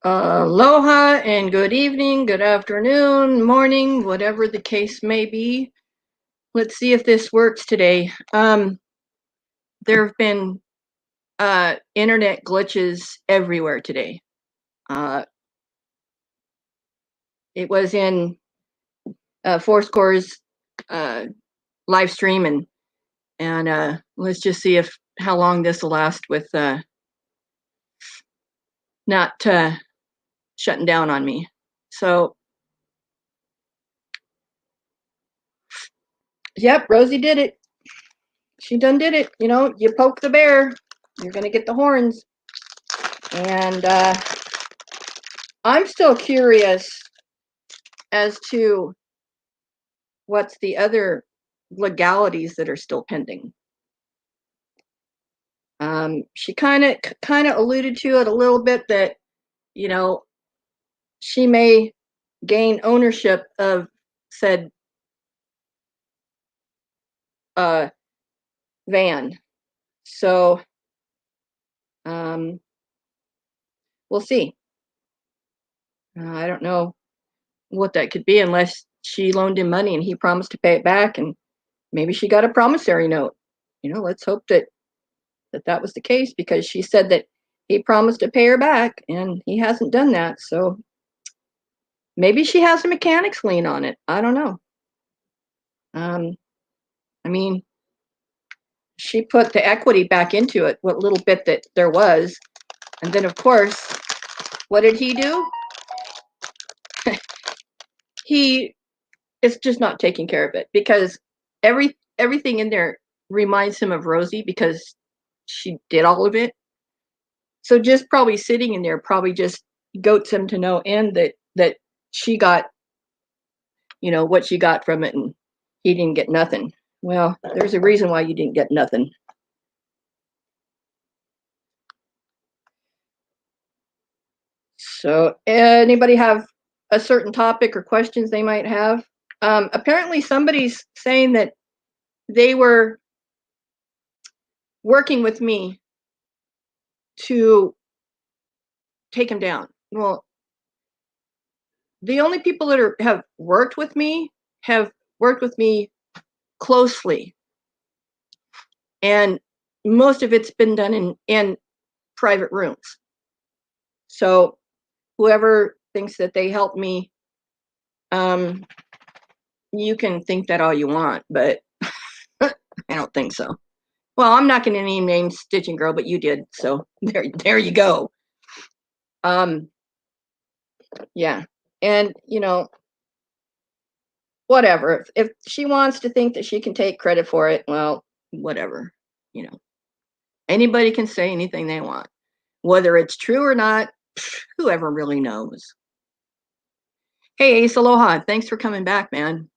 Aloha and good evening, good afternoon, morning, whatever the case may be. Let's see if this works today. There have been internet glitches everywhere today. Uh, it was in Foursquare's live stream, and let's just see if how long this will last with not shutting down on me. So, yep, Rosie did it. She done did it. You know, you poke the bear, you're gonna get the horns. And I'm still curious as to what's the other legalities that are still pending. She kind of alluded to it a little bit that you know she may gain ownership of said uh, van. So um, we'll see. I don't know what that could be unless she loaned him money and he promised to pay it back, and maybe she got a promissory note. Let's hope that was the case, because she said that he promised to pay her back and he hasn't done that. So maybe she has a mechanic's lien on it. I don't know. Um, I mean, she put the equity back into it, what little bit that there was. And then, of course, what did he do? He is just not taking care of it, because everything in there reminds him of Rosie, because she did all of it. So just probably sitting in there probably just goats him to no end that she got, what she got from it, and he didn't get nothing. Well, there's a reason why you didn't get nothing. So anybody have a certain topic or questions they might have? Apparently somebody's saying that they were working with me to take him down. Well, the only people that have worked with me have worked with me closely, and most of it's been done in private rooms. So whoever thinks that they helped me, um, you can think that all you want, but I don't think so. Well, I'm not going to name names, Stitching Girl, but you did, so there you go. Yeah, and whatever. If she wants to think that she can take credit for it, well, whatever. You know, anybody can say anything they want, whether it's true or not. Whoever really knows. Hey, Ace Aloha, thanks for coming back, man.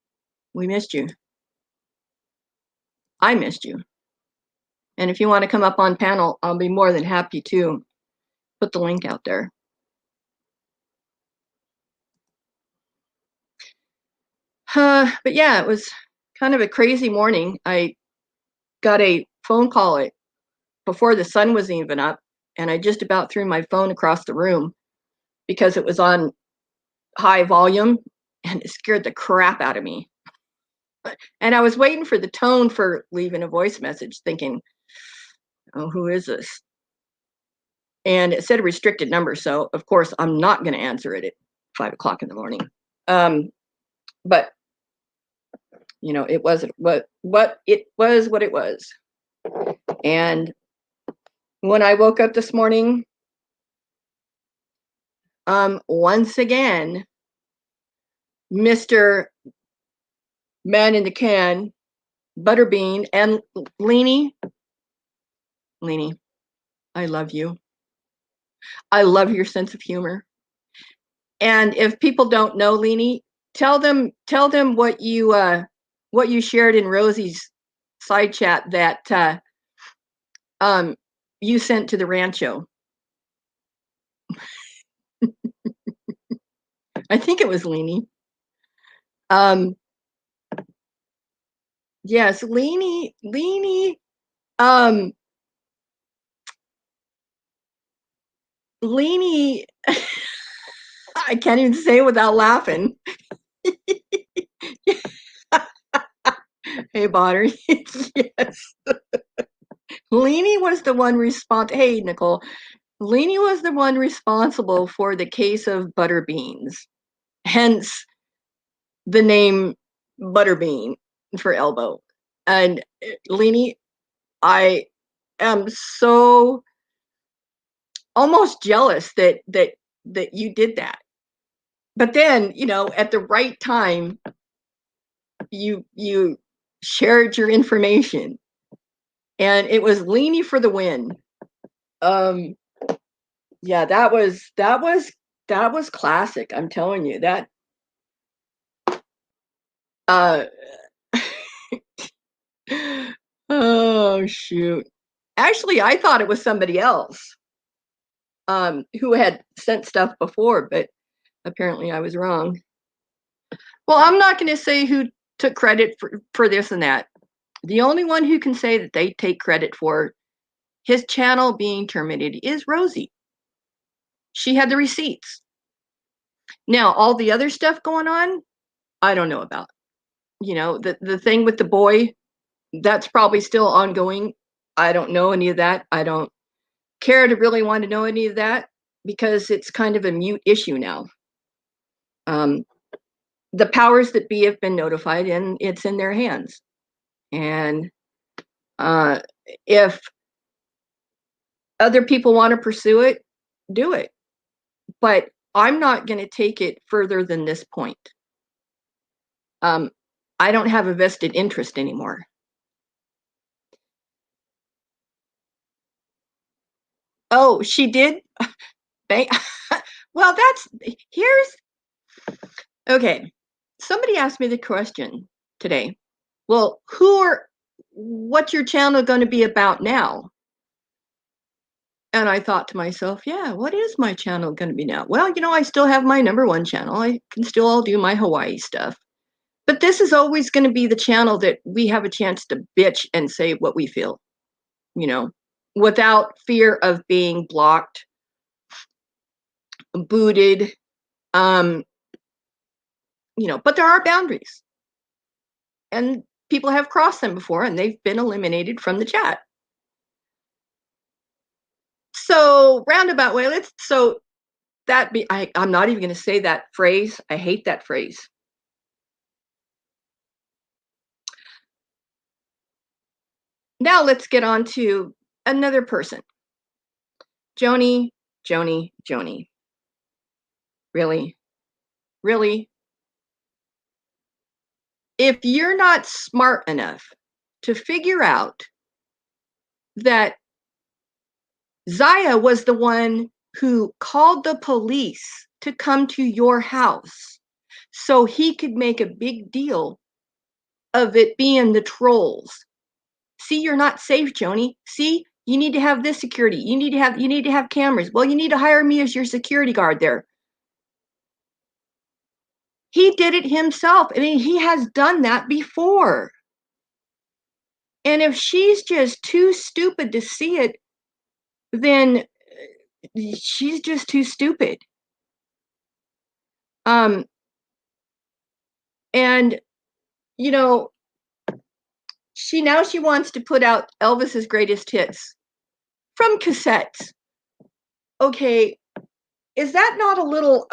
We missed you. I missed you. And if you want to come up on panel, I'll be more than happy to put the link out there. But yeah, it was kind of a crazy morning. I got a phone call before the sun was even up, and I just about threw my phone across the room because it was on high volume, and it scared the crap out of me. And I was waiting for the tone for leaving a voice message, thinking, oh, who is this? And it said a restricted number, so of course I'm not going to answer it at 5 o'clock in the morning. But it wasn't what it was. What it was. And when I woke up this morning, once again, Mr. Man in the Can, Butterbean, and Leanie, I love you. I love your sense of humor. And if people don't know Leanie, tell them what you shared in Rosie's side chat that you sent to the rancho. I think it was Leanie. Yes, Leanie, um, Leanie I can't even say it without laughing. Hey, Bonner. Yes. Leanie was the one responsible. Hey, Nicole. Leanie was the one responsible for the case of butter beans. Hence the name Butterbean for elbow. And Leanie, I am so almost jealous that you did that. But then, at the right time, you shared your information, and it was Leanie for the win. Yeah, that was classic. I'm telling you that. Uh, oh shoot! Actually, I thought it was somebody else who had sent stuff before, but apparently I was wrong. Well, I'm not going to say who took credit for this and that. The only one who can say that they take credit for his channel being terminated is Rosie. She had the receipts. Now, all the other stuff going on, I don't know about. The thing with the boy, that's probably still ongoing. I don't know any of that. I don't care to really want to know any of that because it's kind of a mute issue now. The powers that be have been notified and it's in their hands. And if other people want to pursue it, do it. But I'm not going to take it further than this point. I don't have a vested interest anymore. Oh, she did? Well, okay. Somebody asked me the question today. Well, what's your channel going to be about now? And I thought to myself, yeah, what is my channel going to be now? Well, I still have my #1 channel. I can still all do my Hawaii stuff. But this is always going to be the channel that we have a chance to bitch and say what we feel, without fear of being blocked, booted, but there are boundaries. And people have crossed them before and they've been eliminated from the chat. So roundabout way, I'm not even going to say that phrase. I hate that phrase. Now let's get on to another person. Joni. Really? Really? If you're not smart enough to figure out that Zaya was the one who called the police to come to your house so he could make a big deal of it being the trolls. See, you're not safe, Joni. See, you need to have this security. You need to have cameras. Well, you need to hire me as your security guard there. He did it himself. I mean, he has done that before. And if she's just too stupid to see it, then she's just too stupid. And she wants to put out Elvis's greatest hits from cassettes. Okay, is that not a little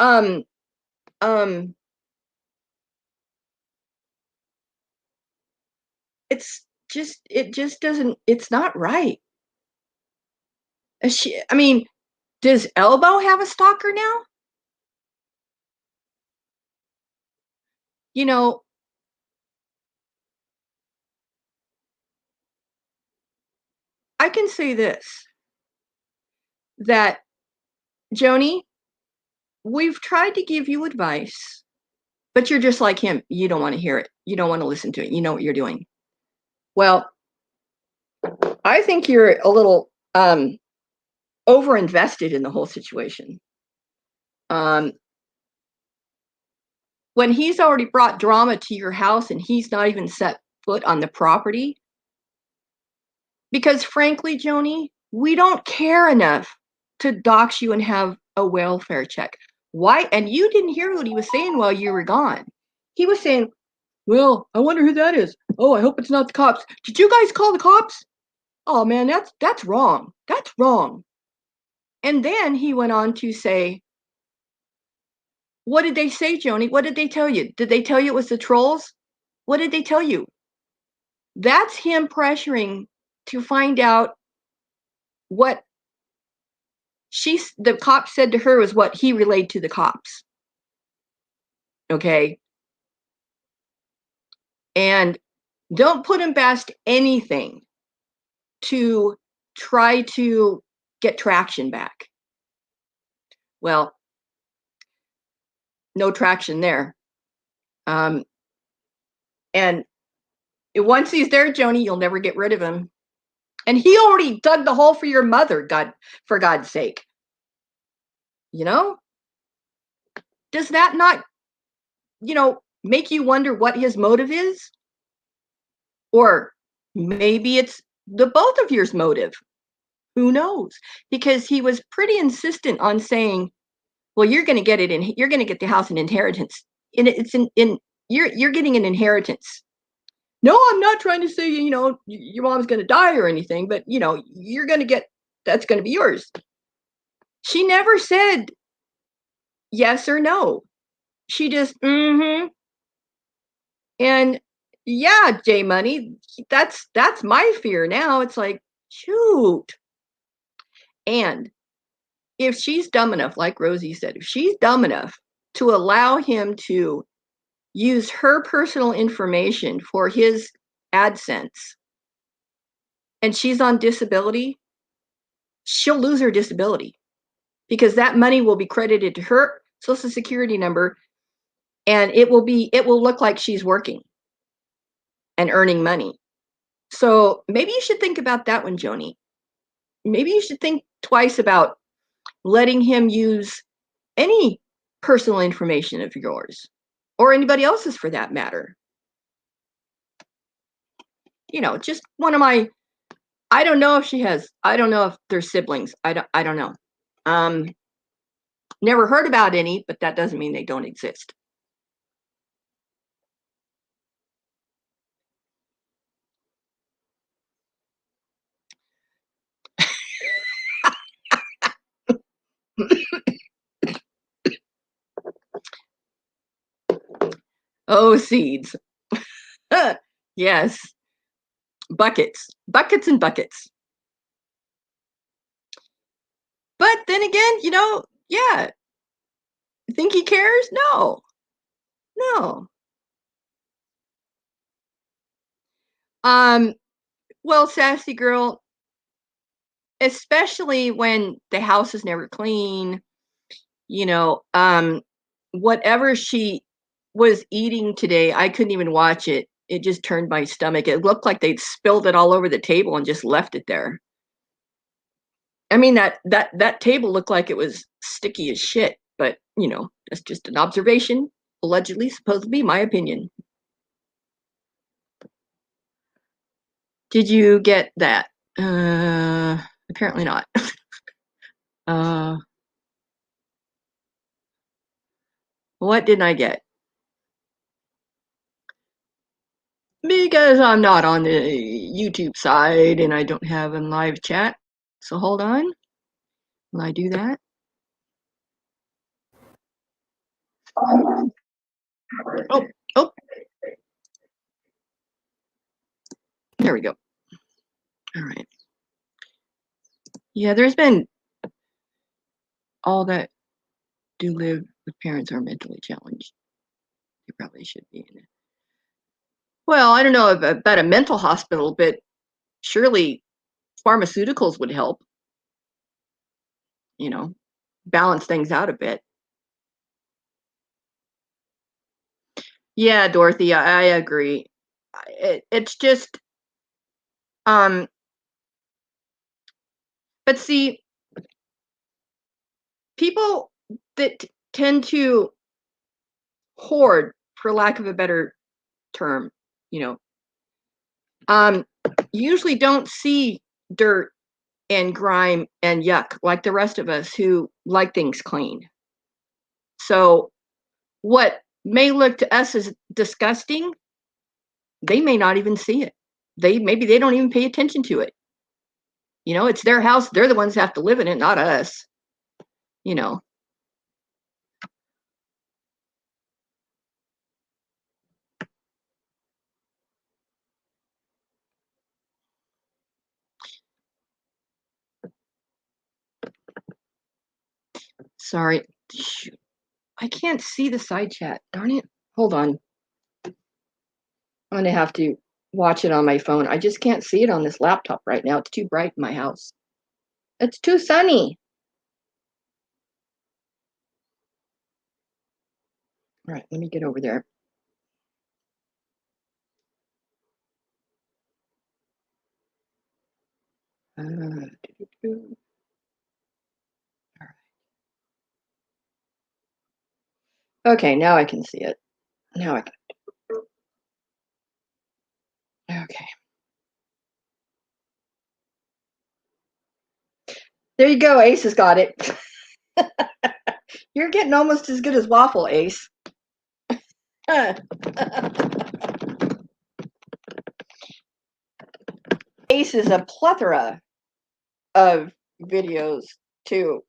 it just doesn't, it's not right. Does Elbow have a stalker now? I can say this, that Joni, we've tried to give you advice, but you're just like him. You don't want to hear it. You don't want to listen to it. You know what you're doing. Well, I think you're a little over-invested in the whole situation. When he's already brought drama to your house and he's not even set foot on the property, because frankly, Joni, we don't care enough to dox you and have a welfare check. Why? And you didn't hear what he was saying while you were gone. He was saying, well, I wonder who that is. Oh, I hope it's not the cops. Did you guys call the cops? Oh man, that's wrong. That's wrong. And then he went on to say, what did they say, Joni? What did they tell you? Did they tell you it was the trolls? What did they tell you? That's him pressuring to find out what the cops said to her was what he relayed to the cops. Okay. And don't put him past anything to try to get traction back. Well, no traction there. And once he's there, Joni, you'll never get rid of him. And he already dug the hole for your mother, for God's sake. You know? Does that not, make you wonder what his motive is? Or maybe it's the both of yours motive. Who knows? Because he was pretty insistent on saying, well, you're going to get it in, you're going to get the house in inheritance. You're getting an inheritance. No, I'm not trying to say, your mom's going to die or anything, but you're going to get, that's going to be yours. She never said yes or no. She just, And yeah, J Money, that's my fear now. It's like, shoot. And if she's dumb enough, like Rosie said, if she's dumb enough to allow him to use her personal information for his AdSense, and she's on disability, she'll lose her disability because that money will be credited to her Social Security number, and it will look like she's working and earning money. So maybe you should think about that one, Joni. Maybe you should think twice about letting him use any personal information of yours or anybody else's for that matter. Just one of my, I don't know if they're siblings. I don't know. Never heard about any, but that doesn't mean they don't exist. Oh, seeds. Yes. Buckets and buckets. But then again, yeah. Think he cares? No. Well, sassy girl, especially when the house is never clean, whatever she was eating today, I couldn't even watch it. It just turned my stomach. It looked like they'd spilled it all over the table and just left it there. I mean, that table looked like it was sticky as shit, but that's just an observation, allegedly, supposed to be my opinion. Did you get that? Apparently not. What didn't I get? Because I'm not on the YouTube side and I don't have a live chat. So hold on. Will I do that? Oh. There we go. All right. Yeah, there's been all that do live with parents are mentally challenged. They probably should be in it. Well, I don't know about a mental hospital, but surely pharmaceuticals would help, balance things out a bit. Yeah, Dorothy, I agree. It's just, but see, people that tend to hoard, for lack of a better term, usually don't see dirt and grime and yuck like the rest of us who like things clean. So what may look to us as disgusting, they may not even see it. Maybe they don't even pay attention to it. You know, it's their house. They're the ones that have to live in it, not us. You know. Sorry. Shoot. I can't see the side chat. Darn it. Hold on. I'm going to have to watch it on my phone. I just can't see it on this laptop right now. It's too bright in my house. It's too sunny. All right, let me get over there. All right. Okay, now I can see it. Now I can. Okay. There you go. Ace has got it. You're getting almost as good as Waffle, Ace. Ace is a plethora of videos to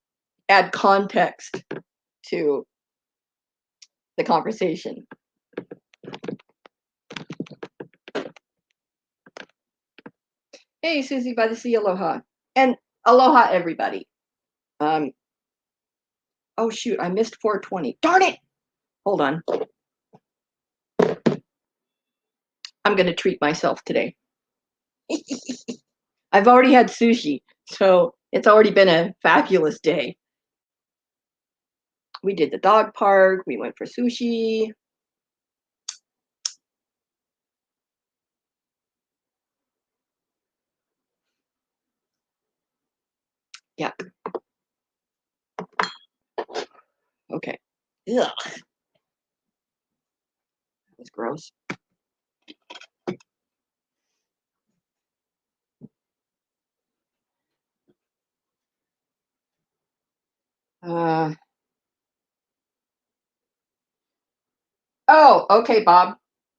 add context to the conversation. Hey, Susie by the Sea, aloha. And aloha, everybody. Oh, shoot, I missed 420. Darn it! Hold on. I'm going to treat myself today. I've already had sushi, so it's already been a fabulous day. We did the dog park. We went for sushi. Yeah. Okay. Ugh. That was gross. Oh, okay, Bob.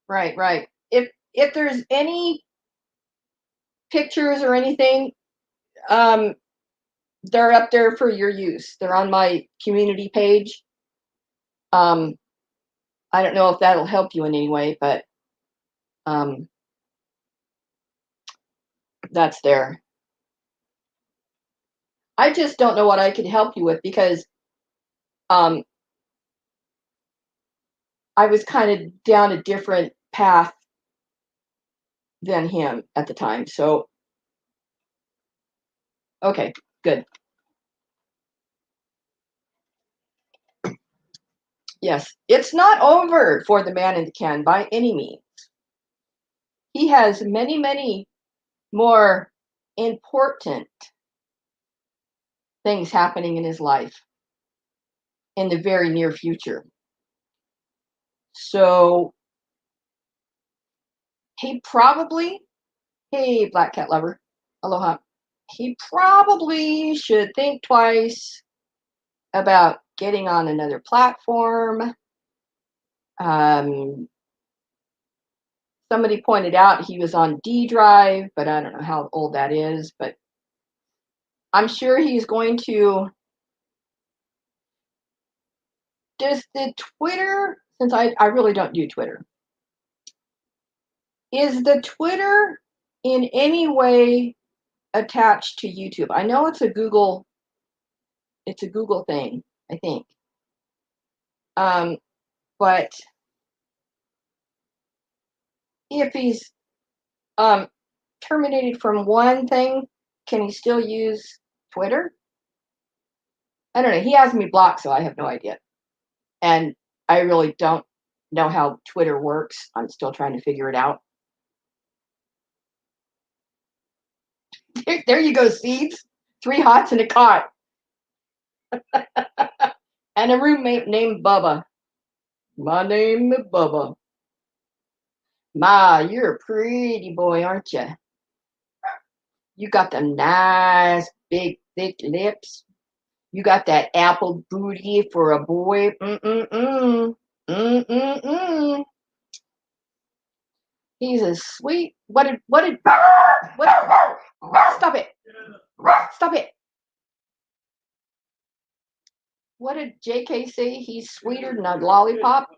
Right. If there's any pictures or anything, they're up there for your use. They're on my community page. I don't know if that'll help you in any way, but that's there. I just don't know what I could help you with because I was kind of down a different path than him at the time. So, okay, good. Yes, it's not over for the man in the can by any means. He has many, many more important things happening in his life in the very near future. So he probably, hey, Black Cat Lover, aloha. He probably should think twice about getting on another platform. Somebody pointed out he was on D Drive, but I don't know how old that is. But I'm sure he's going to. Does the Twitter, since I really don't do Twitter, is the Twitter in any way attached to YouTube? I know it's a Google thing, I think. But if he's terminated from one thing, can he still use Twitter? I don't know. He has me blocked, so I have no idea. And I really don't know how Twitter works. I'm still trying to figure it out. There you go, Seeds. 3 hots and a cot. And a roommate named Bubba. My name is Bubba. Ma, you're a pretty boy, aren't you? You got them nice, big, thick lips. You got that apple booty for a boy. Mm-mm-mm. Mm-mm-mm. He's a sweet. Stop it. Stop it. What did JK say? He's sweeter than a lollipop?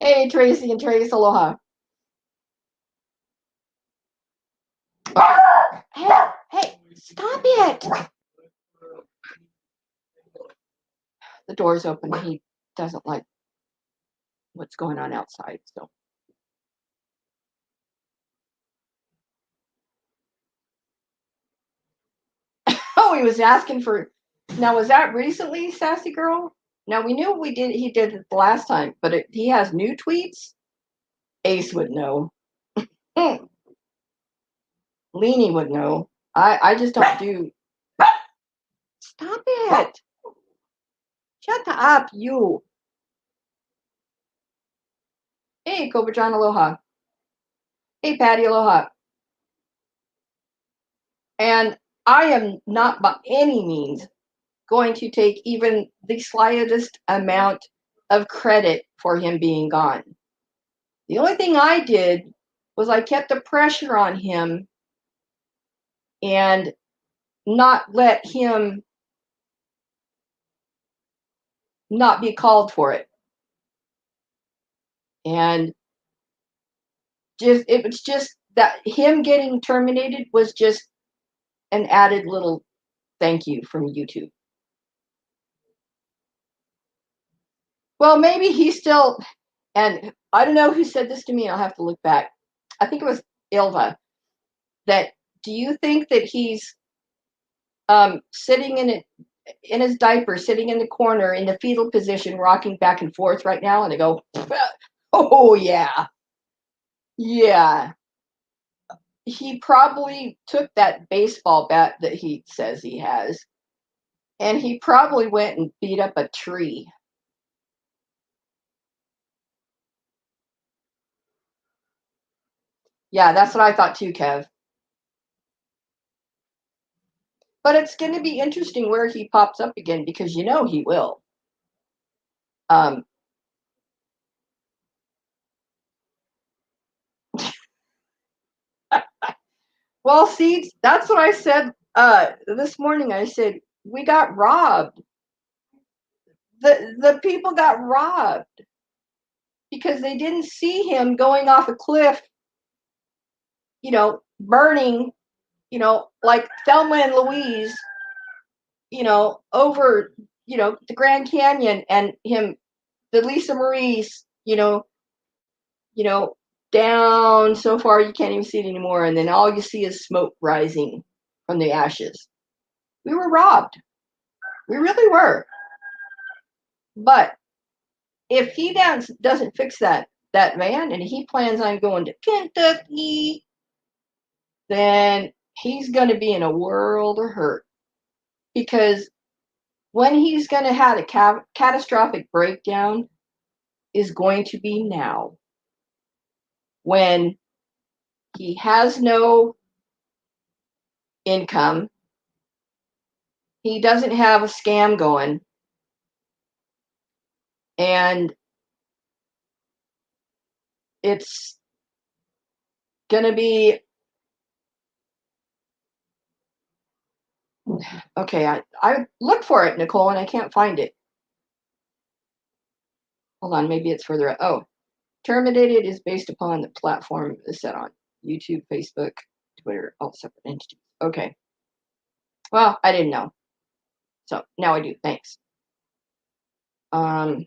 Hey, Tracy and Trace, aloha. Hey, stop it. The door's open. He doesn't like what's going on outside, so. Oh, he was asking for. Now, was that recently, Sassy Girl? Now, we knew he did it the last time, but he has new tweets? Ace would know. Leanie would know. I just don't do. Stop it. Shut up, you. Hey, Cobra John, aloha. Hey, Patty, aloha. And I am not by any means going to take even the slightest amount of credit for him being gone. The only thing I did was I kept the pressure on him and not let him not be called for it. And it was just that him getting terminated was just an added little thank you from YouTube. Well, maybe he's still, and I don't know who said this to me. I'll have to look back. I think it was Ilva. That do you think that he's sitting in his diaper, sitting in the corner in the fetal position, rocking back and forth right now? And they go, oh yeah, yeah. He probably took that baseball bat that he says he has, and he probably went and beat up a tree. Yeah, that's what I thought too, Kev. But it's going to be interesting where he pops up again because you know he will. Um, well, see, that's what I said this morning. I said we got robbed. The people got robbed because they didn't see him going off a cliff, burning, like Thelma and Louise, over, the Grand Canyon, and him, the Lisa Marie's, you know, down so far you can't even see it anymore, and then all you see is smoke rising from the ashes. We were robbed. We really were. But if he doesn't fix that van and he plans on going to Kentucky, then he's going to be in a world of hurt. Because when he's going to have a catastrophic breakdown is going to be now. When he has no income, he doesn't have a scam going, and it's going to be okay. I look for it, Nicole, and I can't find it. Hold on, maybe it's further up. Oh, terminated is based upon the platform is set on YouTube, Facebook, Twitter, all separate entities. Okay. Well, I didn't know. So now I do. Thanks. Um,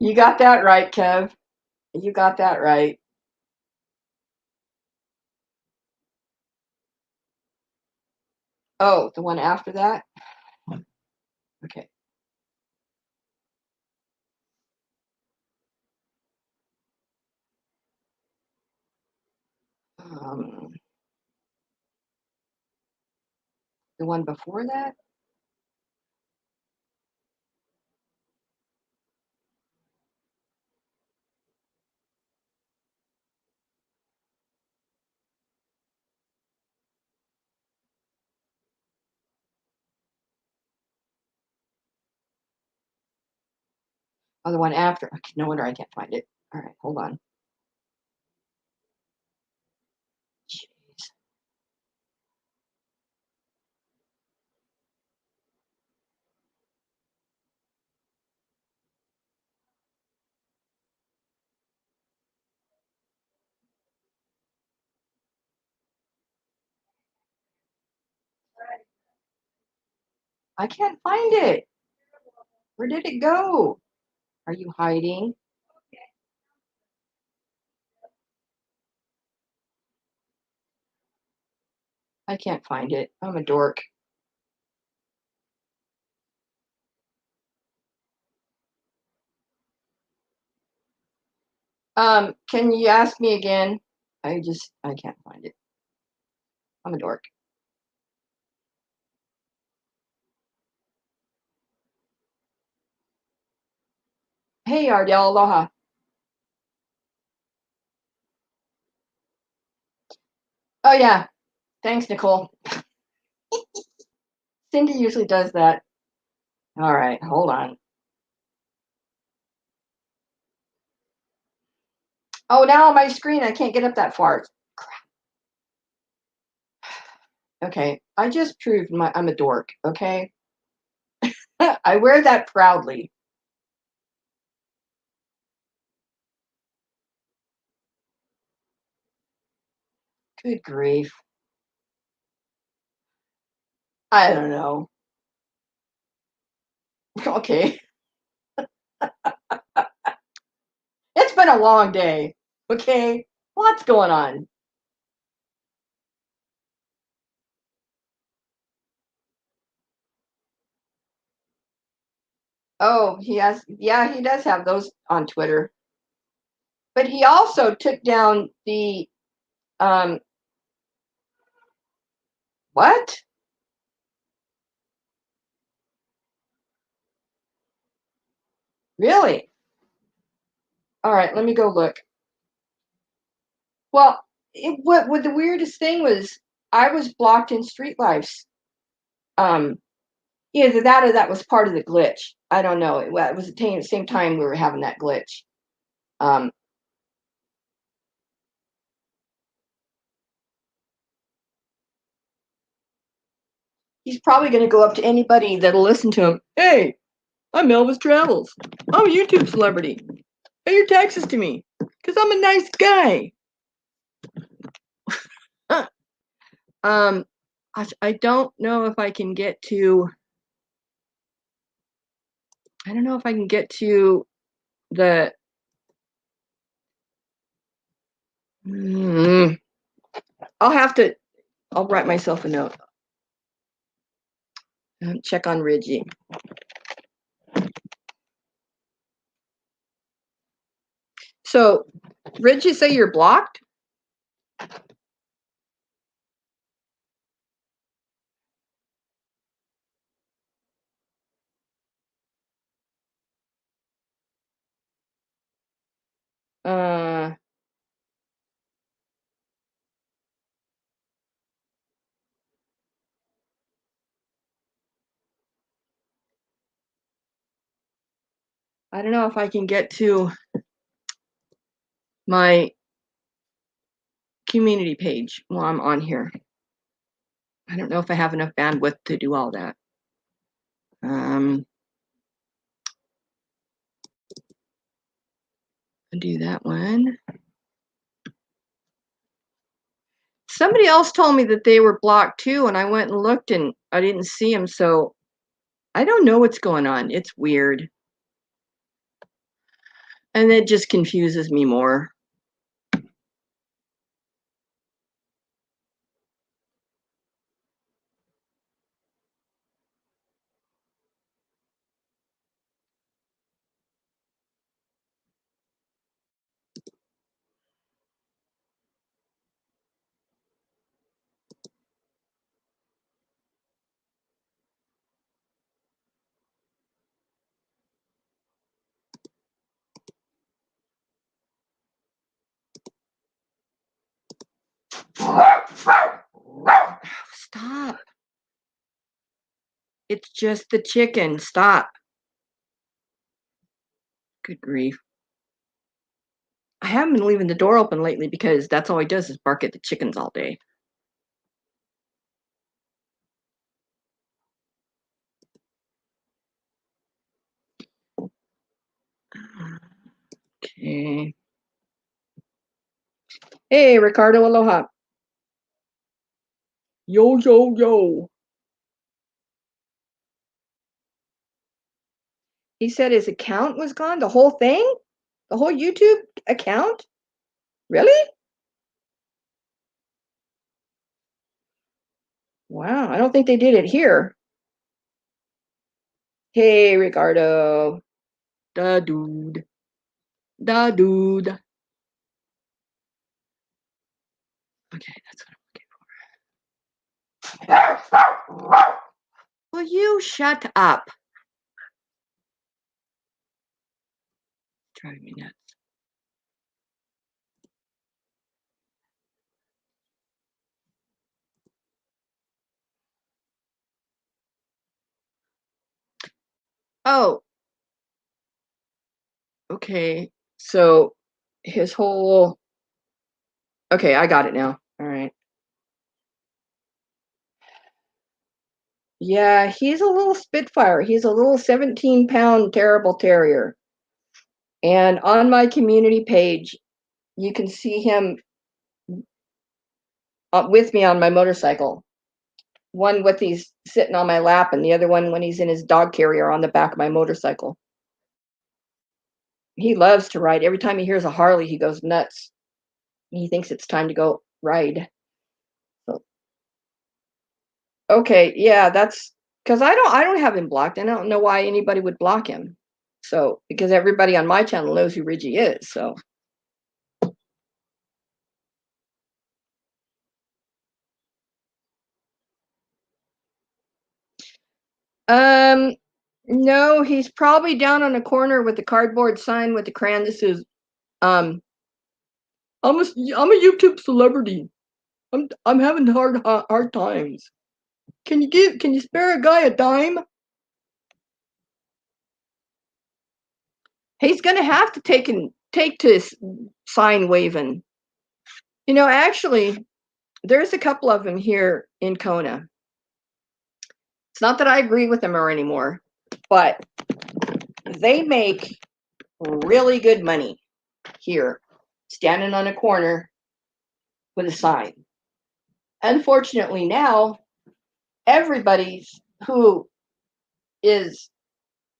you got that right, Kev. You got that right. Oh, the one after that? Okay. Um, the one before that? Oh, the one after. Okay, no wonder I can't find it. All right, hold on. Jeez. I can't find it. Where did it go? Are you hiding? I can't find it. I'm a dork. Can you ask me again? I can't find it. I'm a dork. Hey, Ardell, aloha. Oh yeah, thanks, Nicole. Cindy usually does that. All right, hold on. Oh, now on my screen, I can't get up that far. Okay, I just proved I'm a dork. Okay, I wear that proudly. Good grief. I don't know. Okay, it's been a long day. Okay, what's going on? Oh, he has. Yeah, he does have those on Twitter. But he also took down the um. What? Really? All right, let me go look. Well, what the weirdest thing was, I was blocked in Street Lives. Um, Either that or that was part of the glitch. I don't know. It was the same time we were having that glitch. Um, he's probably going to go up to anybody that'll listen to him. Hey, I'm Elvis Travels. I'm a YouTube celebrity. Pay your taxes to me, because I'm a nice guy. Uh, um, I don't know if I can get to. I don't know if I can get to the. Mm, I'll have to. I'll write myself a note. Check on Reggie. So, Reggie, say you're blocked? Uh, I don't know if I can get to my community page while I'm on here. I don't know if I have enough bandwidth to do all that. Do that one. Somebody else told me that they were blocked too, and I went and looked and I didn't see them, so I don't know what's going on. It's weird. And it just confuses me more. Stop. It's just the chicken. Stop. Good grief. I haven't been leaving the door open lately because that's all he does is bark at the chickens all day. Okay. Hey, Ricardo, aloha. Yo, yo, yo. He said his account was gone, the whole thing? The whole YouTube account? Really? Wow, I don't think they did it here. Hey, Ricardo. Da dude. Da dude. Okay, that's what I'm looking for. Will you shut up? Driving me nuts. Oh, okay. So his whole. Okay, I got it now. All right. Yeah, he's a little Spitfire. He's a little 17-pound terrible terrier. And on my community page, you can see him with me on my motorcycle. One with he's sitting on my lap, and the other one when he's in his dog carrier on the back of my motorcycle. He loves to ride. Every time he hears a Harley, he goes nuts. He thinks it's time to go ride. So, okay, yeah, that's because I don't have him blocked. And I don't know why anybody would block him. So because everybody on my channel knows who Reggie is. So um no, he's probably down on a corner with the cardboard sign with the crayon that says, um, I'm a YouTube celebrity. I'm having hard times. Can you spare a guy a dime? He's gonna have to take to sign waving. Actually, there's a couple of them here in Kona. It's not that I agree with them or anymore, but they make really good money here, standing on a corner with a sign. Unfortunately, now everybody who is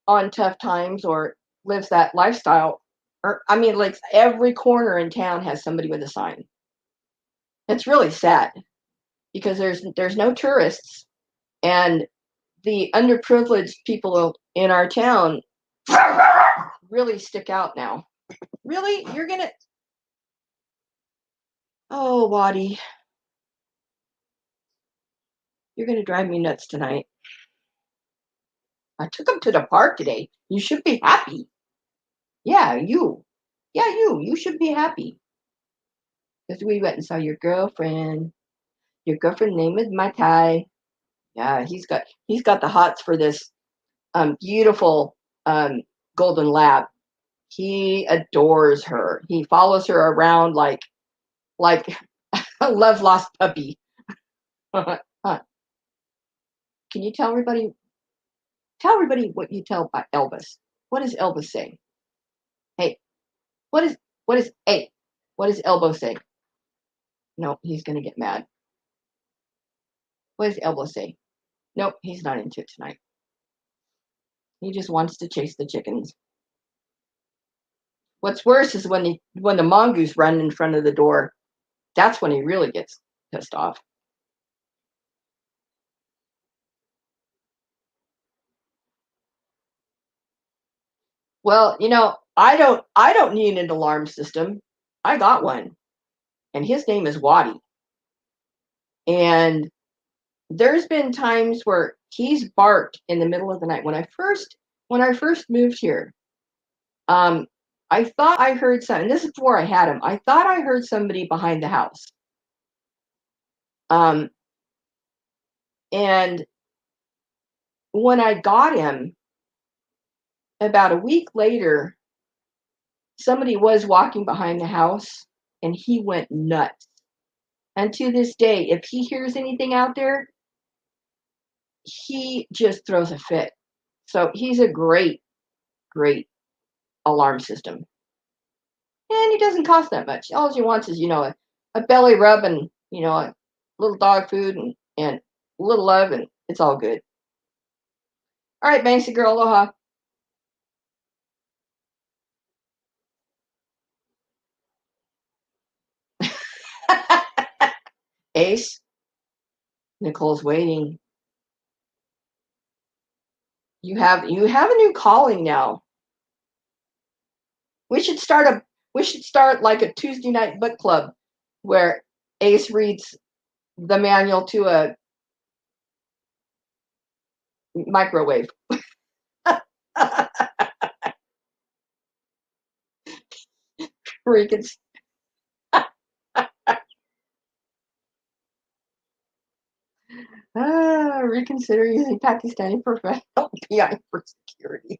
on tough times or lives that lifestyle, or I mean, like every corner in town has somebody with a sign. It's really sad because there's no tourists, and the underprivileged people in our town really stick out now. Really, you're gonna? Oh, Waddy, you're gonna drive me nuts tonight. I took him to the park today. You should be happy. Yeah, you. Yeah, you. You should be happy because we went and saw your girlfriend. Your girlfriend name is Mai Tai. Yeah, he's got the hots for this beautiful golden lab. He adores her. He follows her around like a love lost puppy. Huh. Can you tell everybody what you tell about Elvis? What does Elvis say? Hey, what is hey? What does Elbow say? No, he's gonna get mad. What does Elbow say? Nope, he's not into it tonight. He just wants to chase the chickens. What's worse is when the mongoose run in front of the door. That's when he really gets pissed off. Well, I don't need an alarm system. I got one, and his name is Waddy. And there's been times where he's barked in the middle of the night. When I first moved here, um, I thought I heard something. This is before I had him. I thought I heard somebody behind the house. Um, and when I got him, about a week later, somebody was walking behind the house and he went nuts. And to this day, if he hears anything out there, he just throws a fit. So he's a great, great alarm system. And he doesn't cost that much. All he wants is, a belly rub and, a little dog food and a little love, and it's all good. All right, Banksy girl, aloha. Ace, Nicole's waiting. You have a new calling now. We should start like a Tuesday night book club where Ace reads the manual to a microwave. Recon- reconsider using Pakistani professional PI for security.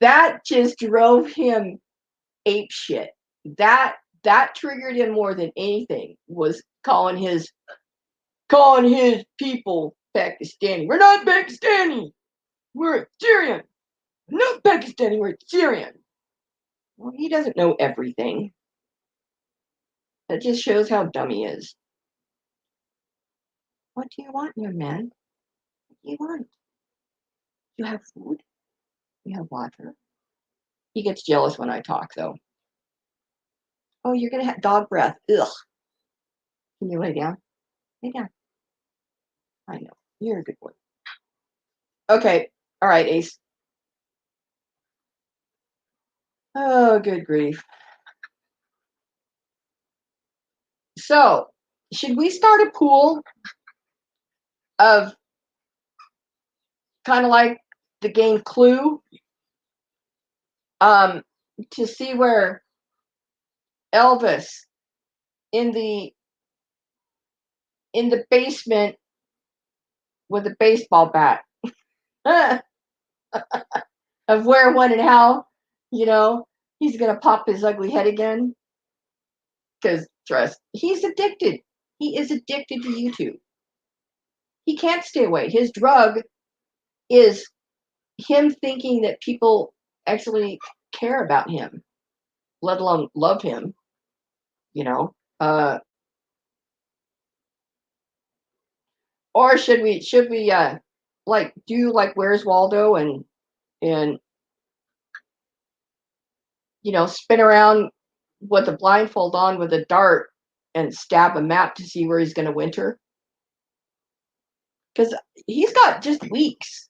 That just drove him ape shit. That triggered him more than anything. Was calling his people Pakistani. We're not Pakistani. We're Syrian. Not Pakistani. We're Syrian. Well, he doesn't know everything. That just shows how dumb he is. What do you want, young man? What do you want? You have food? You have water? He gets jealous when I talk, though. Oh, you're going to have dog breath. Ugh. Can you lay down? Lay down. I know. You're a good boy. Okay. All right, Ace. Oh, good grief. So, should we start a pool of kind of like the game Clue, um, to see where Elvis in the basement with a baseball bat of where, when, and how, he's gonna pop his ugly head again? Because trust, he's addicted. He is addicted to YouTube. He can't stay away. His drug is him thinking that people actually care about him, let alone love him. You know, uh, or should we like do like Where's Waldo and spin around with a blindfold on with a dart and stab a map to see where he's going to winter? Because he's got just weeks.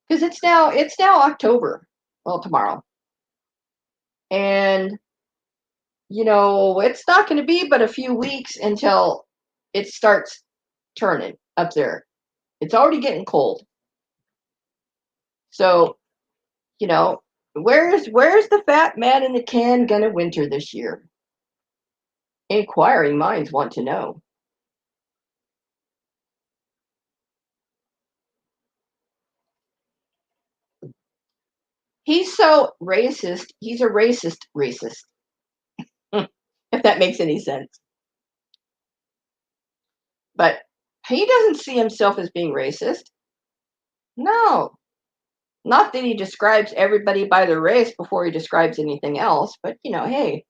Because it's now October. Well, tomorrow, and it's not going to be but a few weeks until it starts turning up there. It's already getting cold. So, where's the fat man in the can gonna winter this year? Inquiring minds want to know. He's so racist. He's a racist. If that makes any sense. But he doesn't see himself as being racist. No. Not that he describes everybody by their race before he describes anything else, but hey,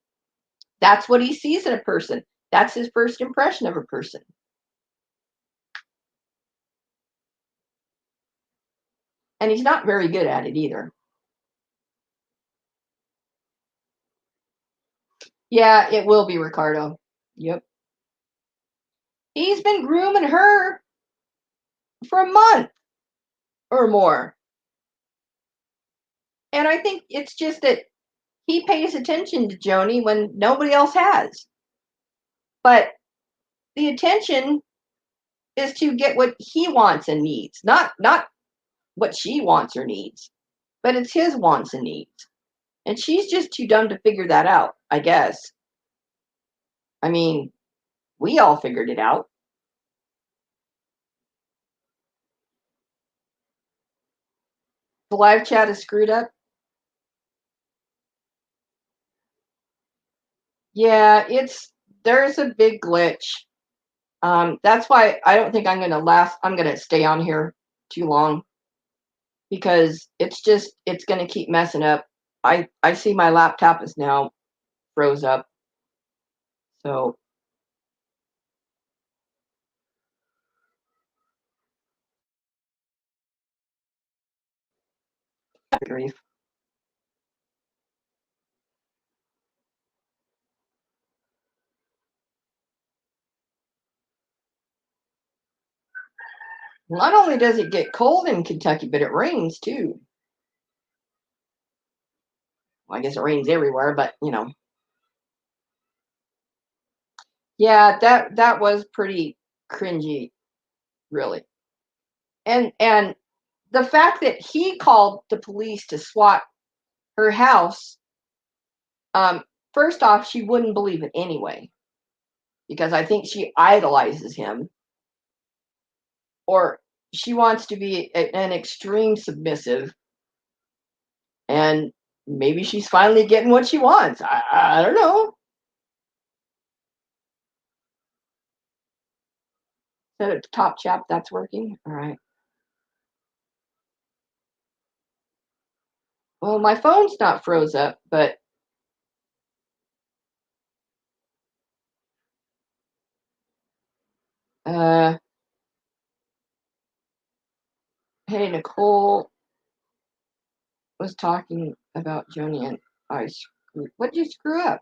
that's what he sees in a person. That's his first impression of a person. And he's not very good at it either. Yeah, it will be Ricardo. Yep. He's been grooming her for a month or more. And I think it's just that he pays attention to Joni when nobody else has. But the attention is to get what he wants and needs, not what she wants or needs, but it's his wants and needs. And she's just too dumb to figure that out, I guess. I mean, we all figured it out. The live chat is screwed up. Yeah, there's a big glitch. That's why I don't think I'm gonna stay on here too long because it's gonna keep messing up. I see my laptop is now froze up. So grief. Not only does it get cold in Kentucky, but it rains too. Well, I guess it rains everywhere, but yeah, that was pretty cringy, really. And the fact that he called the police to SWAT her house, um, first off, she wouldn't believe it anyway, because I think she idolizes him, or she wants to be an extreme submissive, and maybe she's finally getting what she wants. I don't know. Set at the top chap, that's working. All right. Well, my phone's not froze up, but uh, hey, Nicole was talking about Joni and I screwed. What did you screw up?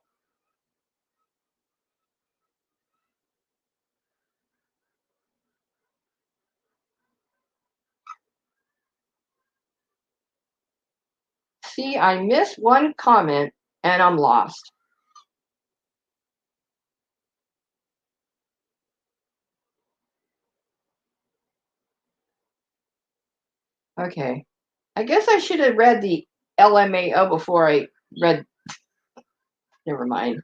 See, I missed one comment and I'm lost. Okay. I guess I should have read the LMAO before I read. Never mind.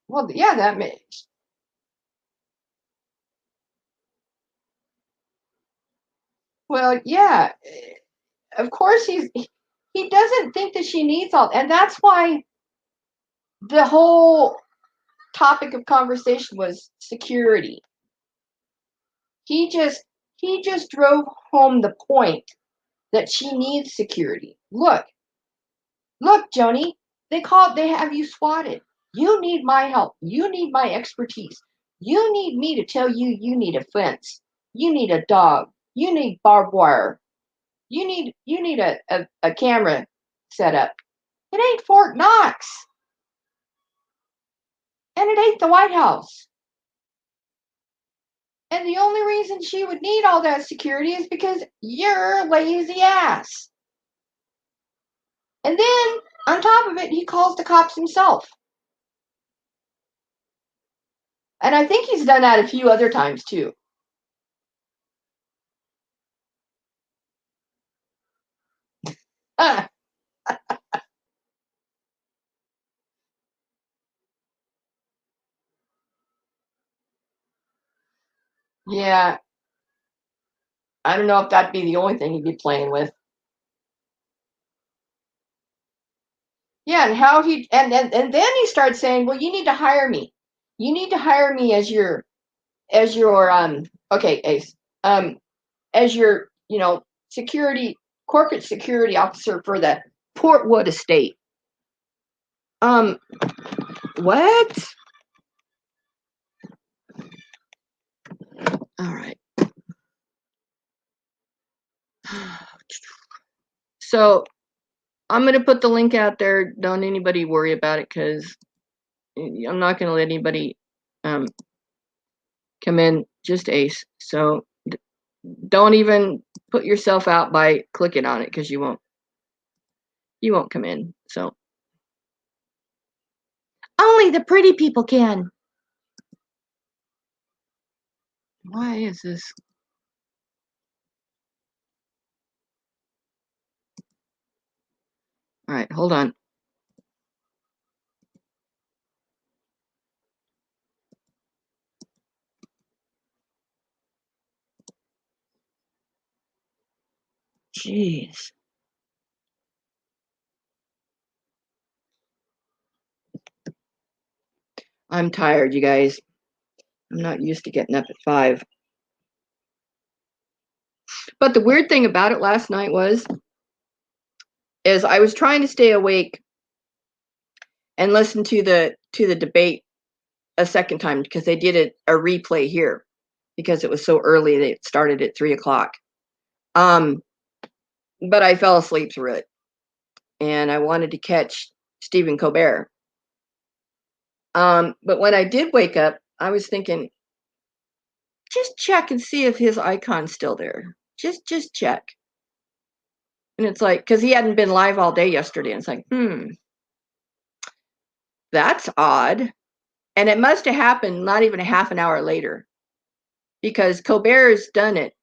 Well, yeah, that makes. Well, yeah. Of course, he doesn't think that she needs all, and that's why the whole topic of conversation was security. He just he just drove home the point that she needs security. Look, Joni, they have you swatted. You need my help. You need my expertise. You need me to tell you need a fence. You need a dog. You need barbed wire. You need a camera set up. It ain't Fort Knox. And it ain't the White House. And the only reason she would need all that security is because you're a lazy ass. And then, on top of it, he calls the cops himself. And I think he's done that a few other times too. Yeah, I don't know if that'd be the only thing he'd be playing with. Yeah, and how he and then he starts saying, "Well, you need to hire me. You need to hire me as your okay, Ace, as your security corporate security officer for the Portwood estate." Um, what? All right. So I'm gonna put the link out there. Don't anybody worry about it, because I'm not gonna let anybody um come in. Just Ace. So don't even put yourself out by clicking on it, because you won't come in. So only the pretty people can. Why is this? All right, hold on. Jeez. I'm tired, you guys. I'm not used to getting up at 5. But the weird thing about it last night is I was trying to stay awake and listen to the debate a second time because they did a replay here because it was so early. They started at 3:00. But I fell asleep through it, and I wanted to catch Stephen Colbert. But when I did wake up, I was thinking, just check and see if his icon's still there. Just check. And it's like, because he hadn't been live all day yesterday. And it's like, that's odd. And it must have happened not even a half an hour later, because Colbert's done it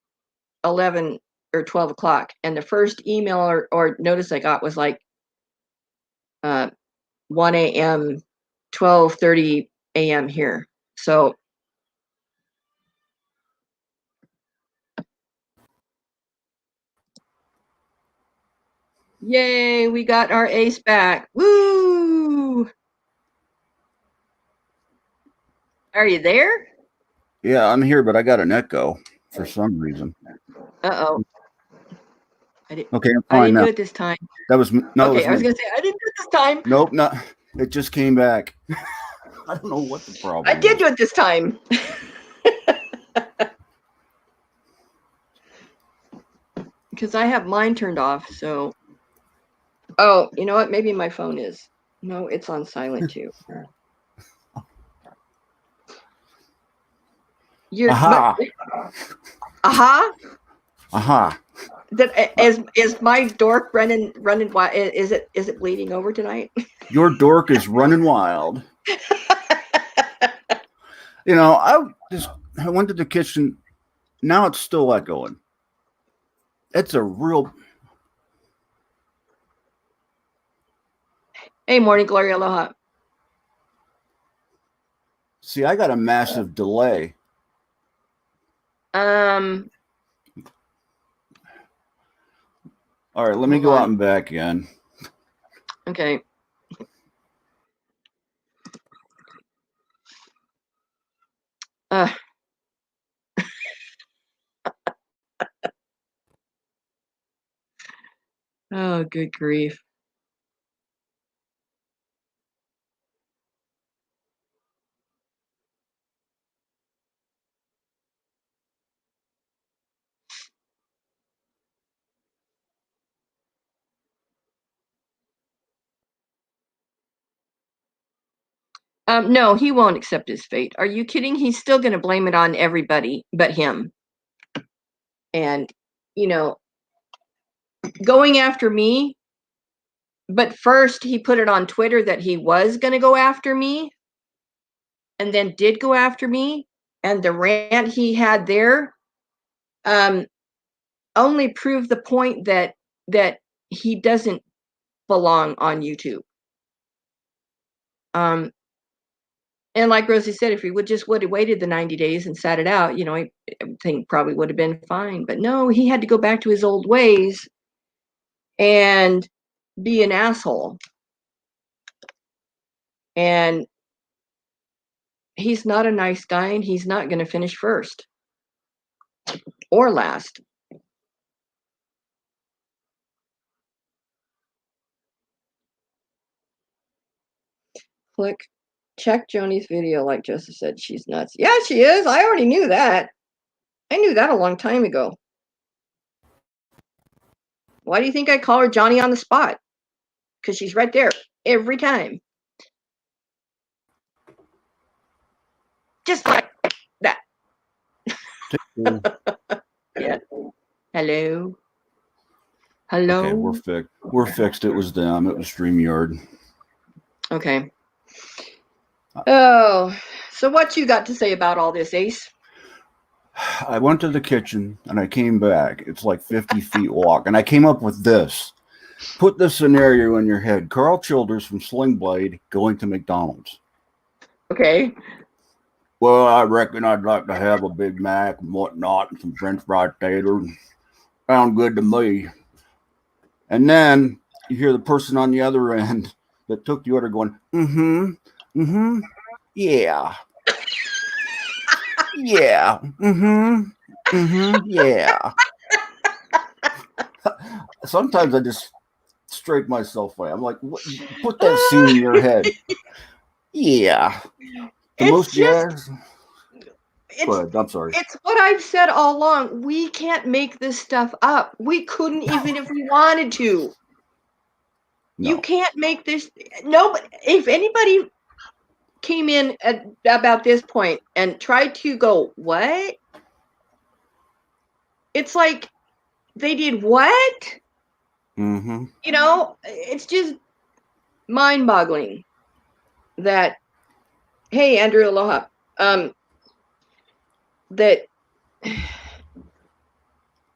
11 or 12 o'clock. And the first email or notice I got was like 1 a.m., 12:30 a.m. here. So yay, we got our ace back. Woo! Are you there? Yeah, I'm here, but I got an echo for some reason. Uh-oh. Okay, I'm I fine didn't now. do it this time. That was no. Okay, I was gonna say I didn't do it this time. Nope, not. It just came back. I don't know what the problem. I did do it this time. Because I have mine turned off. So, oh, you know what? Maybe my phone is. No, it's on silent too. You're aha. Aha. Aha. Is my dork running wild? Is it bleeding over tonight? Your dork is running wild. You know, I went to the kitchen. Now it's still echoing. It's a real. Hey, morning glory, aloha. See, I got a massive delay. All right, let me go out and back again. Okay. Oh, good grief. No, he won't accept his fate. Are you kidding? He's still going to blame it on everybody but him. And, you know, going after me. But first, he put it on Twitter that he was going to go after me, and then did go after me. And the rant he had there only proved the point that he doesn't belong on YouTube. And like Rosie said, if he would have waited the 90 days and sat it out, you know, everything probably would have been fine. But no, he had to go back to his old ways and be an asshole. And he's not a nice guy, and he's not going to finish first or last. Click. Check Joni's video, like Joseph said. She's nuts. Yeah, she is. I already knew that. I knew that a long time ago. Why do you think I call her Johnny on the spot? Because she's right there every time. Just like that. Yeah. Hello. Hello. Okay, we're fixed. It was them. It was StreamYard. Okay. Oh, so what you got to say about all this, Ace? I went to the kitchen and I came back. It's like 50 feet walk. And I came up with this. Put this scenario in your head. Carl Childers from Sling Blade going to McDonald's. Okay. Well, I reckon I'd like to have a Big Mac and whatnot and some French fried taters. Sound good to me. And then you hear the person on the other end that took the order going, yeah, yeah, yeah. Sometimes I just straight myself away. I'm like, what? Put that scene in your head. Yeah. The It's most just, jazz. it's, Go ahead. I'm sorry. it's what I've said all along. We can't make this stuff up. We couldn't even if we wanted to. You No. can't make this. No, if anybody came in at about this point and tried to go, what? It's like they did what? Mm-hmm. You know, it's just mind-boggling that. Hey, Andrew, aloha. That. I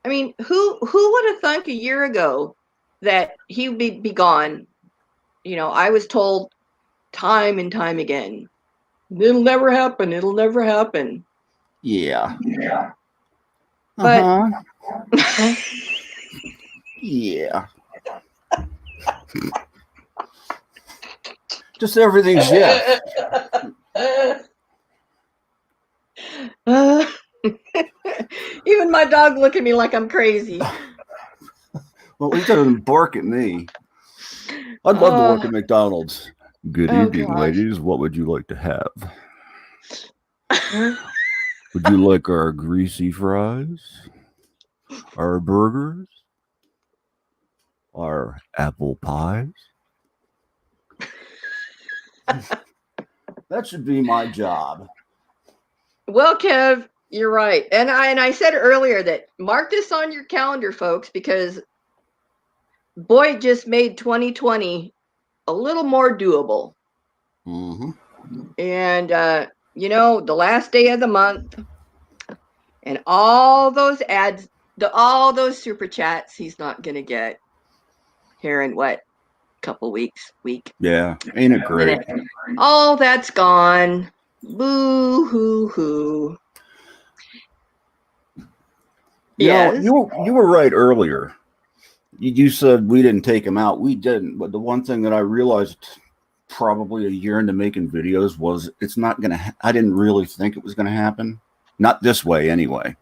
mean, who would have thunk a year ago that he would be gone? You know, I was told time and time again, it'll never happen. It'll never happen. Yeah. But Yeah. Just everything's yes. Even my dog look at me like I'm crazy. Well, he doesn't bark at me. I'd love to work at McDonald's. Good evening, gosh. ladies. What would you like to have? Would you like our greasy fries? Our burgers? Our apple pies? That should be my job. Well, Kev, you're right. And I said earlier that mark this on your calendar, folks, because Boyd just made 2020 a little more doable. Mm-hmm. And you know, the last day of the month and all those ads, all those super chats he's not gonna get here in what, couple weeks, week. Yeah, ain't it great? All that's gone. Boo hoo hoo. Yes. You were right earlier. You said we didn't take him out. We didn't. But the one thing that I realized probably a year into making videos was it's not going to, I didn't really think it was going to happen. Not this way anyway.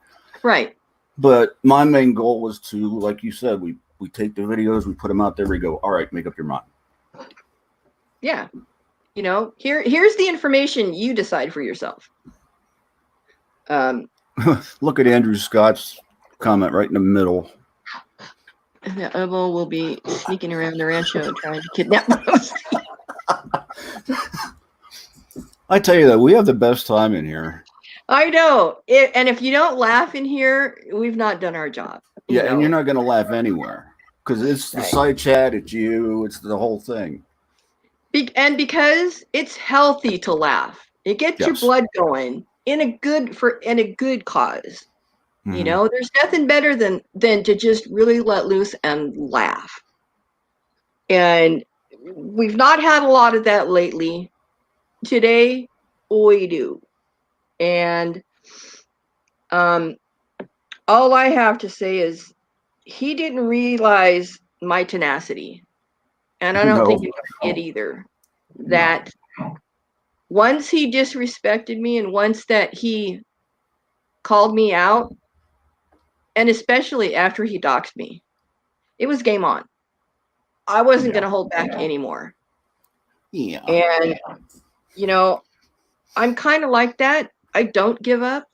Right. But my main goal was to, like you said, we take the videos, we put them out there, we go, all right, make up your mind. Yeah. You know, here's the information, you decide for yourself. Look at Andrew Scott's comment right in the middle. The oboe will be sneaking around the rancho trying to kidnap Rosie. I tell you that we have the best time in here. I know. And if you don't laugh in here, we've not done our job. Yeah, and you're not going to laugh anywhere because it's the side chat, it's you, it's the whole thing. And because it's healthy to laugh, it gets your blood going in a good cause. Mm-hmm. You know, there's nothing better than to just really let loose and laugh. And we've not had a lot of that lately. Today, we do. And all I have to say is he didn't realize my tenacity. And I don't think he did either. That once he disrespected me and once that he called me out, and especially after he doxed me, it was game on. I wasn't going to hold back anymore. Yeah. And, you know, I'm kind of like that. I don't give up.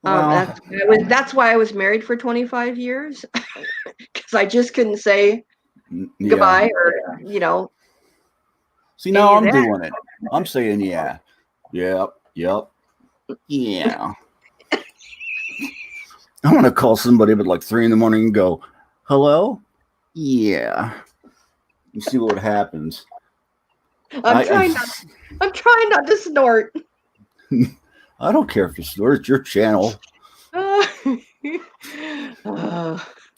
Well, that's why I was married for 25 years. Because I just couldn't say goodbye or, you know. See, now I'm doing it. I'm saying, yeah. Yep. Yeah. I want to call somebody at like 3 a.m. and go, hello? Yeah. You see what happens. I'm trying not to snort. I don't care if you snort. It's your channel.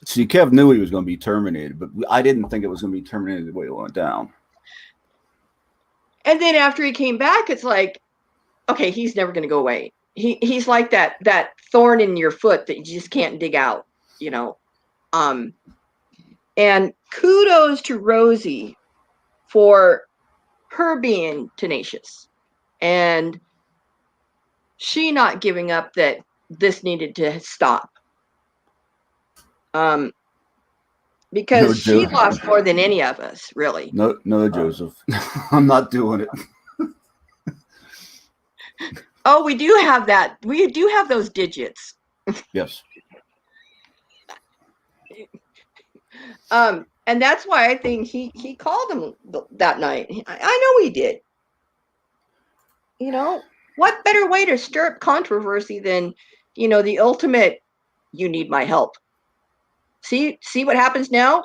See, Kev knew he was going to be terminated, but I didn't think it was going to be terminated the way it went down. And then after he came back, it's like, okay, he's never going to go away. He's like that thorn in your foot that you just can't dig out, you know. And kudos to Rosie for her being tenacious and she not giving up that this needed to stop. Because No, she Joe. lost more than any of us, really. No, Joseph. I'm not doing it. Oh, we do have that. We do have those digits. Yes. And that's why I think he called him that night. I know he did. You know, what better way to stir up controversy than, the ultimate, you need my help. See what happens now?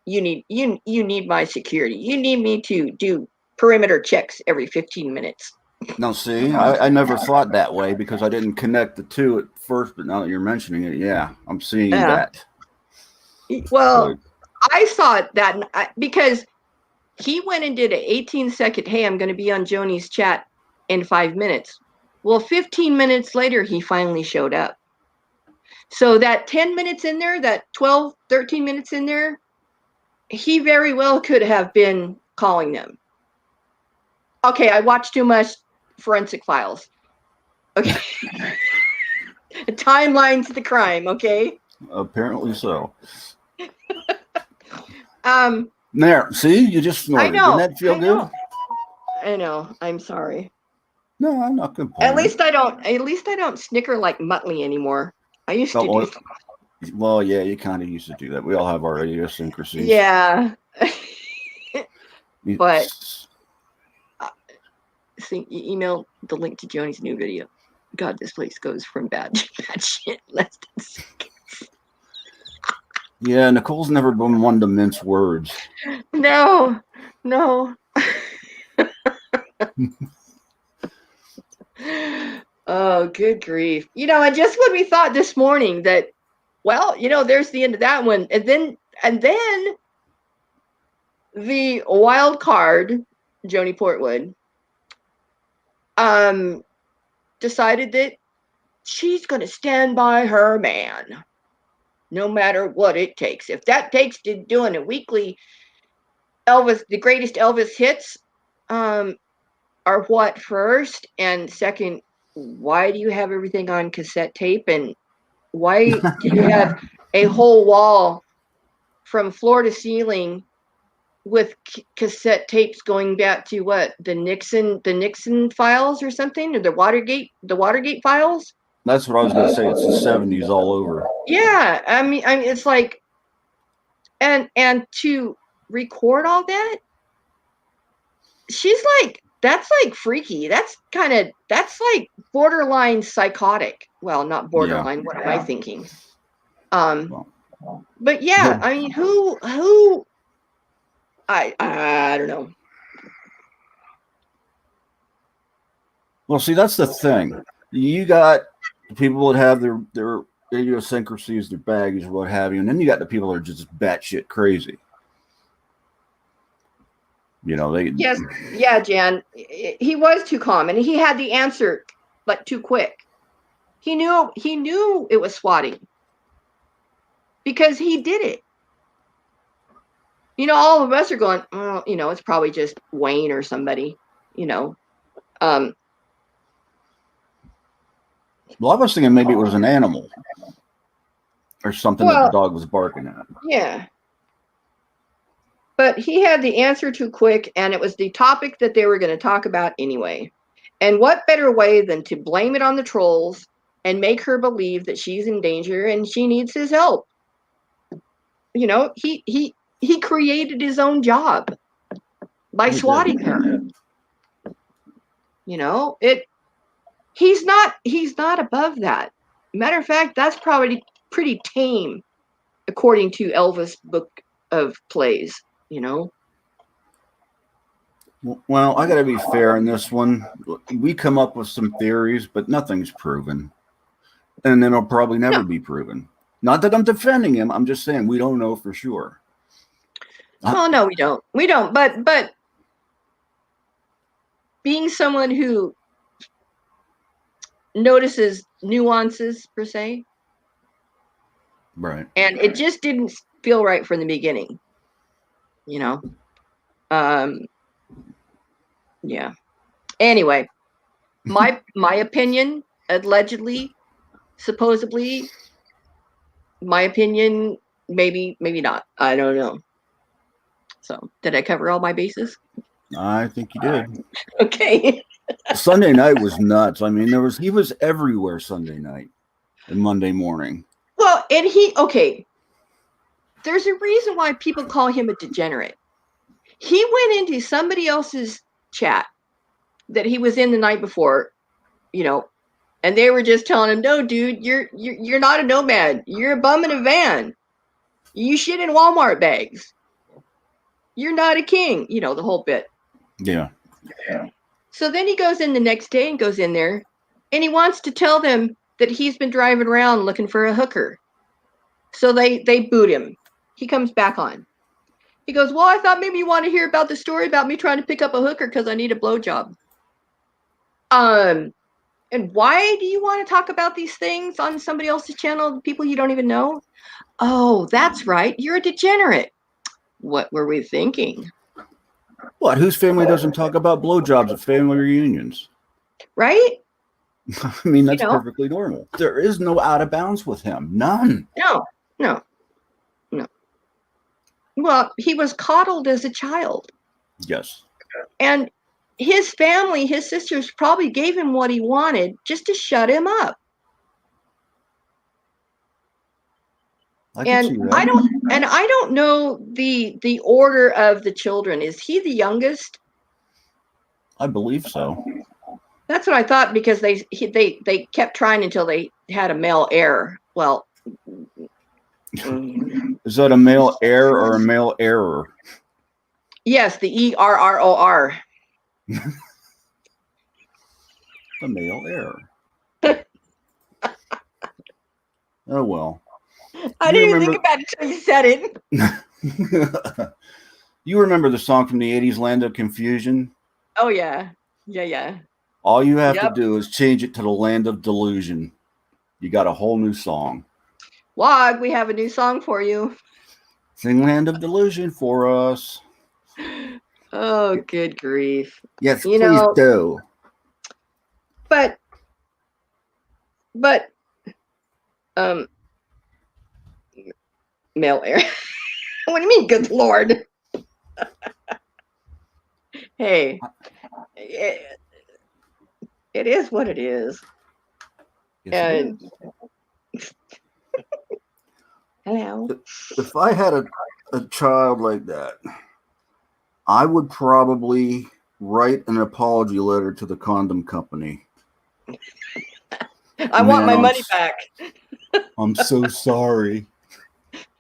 You need my security. You need me to do perimeter checks every 15 minutes. Now, see, I never thought that way because I didn't connect the two at first, but now that you're mentioning it, yeah, I'm seeing that. Well, I saw that because he went and did an 18-second, hey, I'm going to be on Joni's chat in 5 minutes. Well, 15 minutes later, he finally showed up. So that 10 minutes in there, that 12, 13 minutes in there, he very well could have been calling them. Okay, I watched too much Forensic Files. Okay. Timelines to the crime, okay? Apparently so. There, see, you just snorted. I know. Didn't that feel good? I know. I'm sorry. No, I'm not complaining. At least I don't snicker like Muttley anymore. I used to do. Well, yeah, you kind of used to do that. We all have our idiosyncrasies. Yeah. But see, email the link to Joni's new video. God, this place goes from bad to bad shit in less than seconds. Yeah, Nicole's never been one to mince words. No. Oh, good grief. And just when we thought this morning that, well, there's the end of that one. And then the wild card, Joni Portwood, decided that she's going to stand by her man, no matter what it takes. If that takes to doing a weekly Elvis, the greatest Elvis hits, are what first, and second, why do you have everything on cassette tape, and why do you have a whole wall from floor to ceiling with cassette tapes going back to what, the Nixon files or something, or the Watergate files? That's what I was going to say. It's the 70s all over. Yeah, I mean it's like, and to record all that, she's like, that's like freaky. That's like borderline psychotic. Well, not borderline. Yeah. What am I thinking? But yeah, I mean, who? I don't know. Well, see, that's the thing. You got people that have their idiosyncrasies, their baggage, what have you, and then you got the people that are just batshit crazy. Yes, yeah, Jan. He was too calm, and he had the answer, but too quick. He knew it was swatting because he did it. All of us are going, oh, it's probably just Wayne or somebody. Well, I was thinking maybe it was an animal or something that the dog was barking at. Yeah. But he had the answer too quick, and it was the topic that they were going to talk about anyway. And what better way than to blame it on the trolls and make her believe that she's in danger and she needs his help. He created his own job by swatting her. He's not above that. Matter of fact, that's probably pretty tame, according to Elvis' book of plays. Well, I got to be fair in this one. We come up with some theories, but nothing's proven. And then it'll probably never be proven. Not that I'm defending him. I'm just saying we don't know for sure. Well, no, we don't. We don't. But being someone who notices nuances, per se, Right. And it just didn't feel right from the beginning, you know? Yeah. Anyway, my opinion, allegedly, supposedly, my opinion, maybe not. I don't know. So, did I cover all my bases? I think you did. Okay. Sunday night was nuts. I mean, he was everywhere Sunday night and Monday morning. Well, and there's a reason why people call him a degenerate. He went into somebody else's chat that he was in the night before, you know, and they were just telling him, "No, dude, you're not a nomad. You're a bum in a van. You shit in Walmart bags. You're not a king." You know, the whole bit. Yeah. So then he goes in the next day and goes in there, and he wants to tell them that he's been driving around looking for a hooker. So they boot him. He comes back on. He goes, "Well, I thought maybe you want to hear about the story about me trying to pick up a hooker because I need a blowjob." And why do you want to talk about these things on somebody else's channel, people you don't even know? Oh, that's right. You're a degenerate. What were we thinking? What? Whose family doesn't talk about blowjobs at family reunions? Right? I mean, that's perfectly normal. There is no out of bounds with him. None. No. Well, he was coddled as a child. Yes. And his family, his sisters probably gave him what he wanted just to shut him up. I don't know the order of the children. Is he the youngest? I believe so. That's what I thought, because they kept trying until they had a male heir. Well, is that a male heir or a male error? Yes, the ERROR. A male error. Oh well. I didn't even think about it until you said it. You remember the song from the 80s, Land of Confusion? Oh, yeah. Yeah. All you have to do is change it to the Land of Delusion. You got a whole new song. Wog, we have a new song for you. Sing Land of Delusion for us. Oh, good grief. Yes, please do. But male heir. What do you mean, good Lord? Hey, it is what it is. Yes, and it is. Hello. If I had a child like that, I would probably write an apology letter to the condom company. I want my money back. I'm so sorry.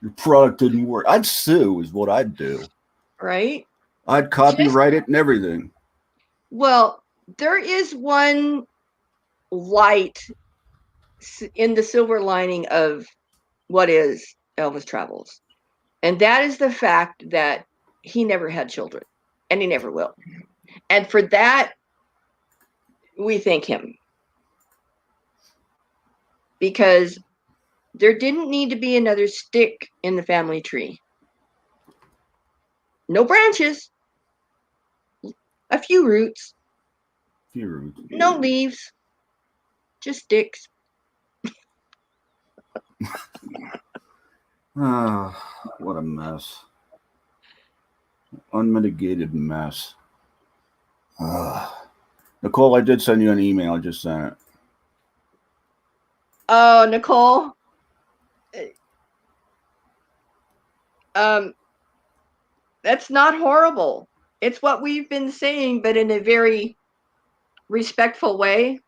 Your product didn't work. I'd sue is what I'd do. Right? I'd copyright it and everything. Well, there is one light in the silver lining of what is Elvis Travels. And that is the fact that he never had children, and he never will. And for that, we thank him. Because there didn't need to be another stick in the family tree. No branches. A few roots. No leaves. Just sticks. What a mess. Unmitigated mess. Nicole, I did send you an email. I just sent it. Oh, Nicole. That's not horrible. It's what we've been saying, but in a very respectful way.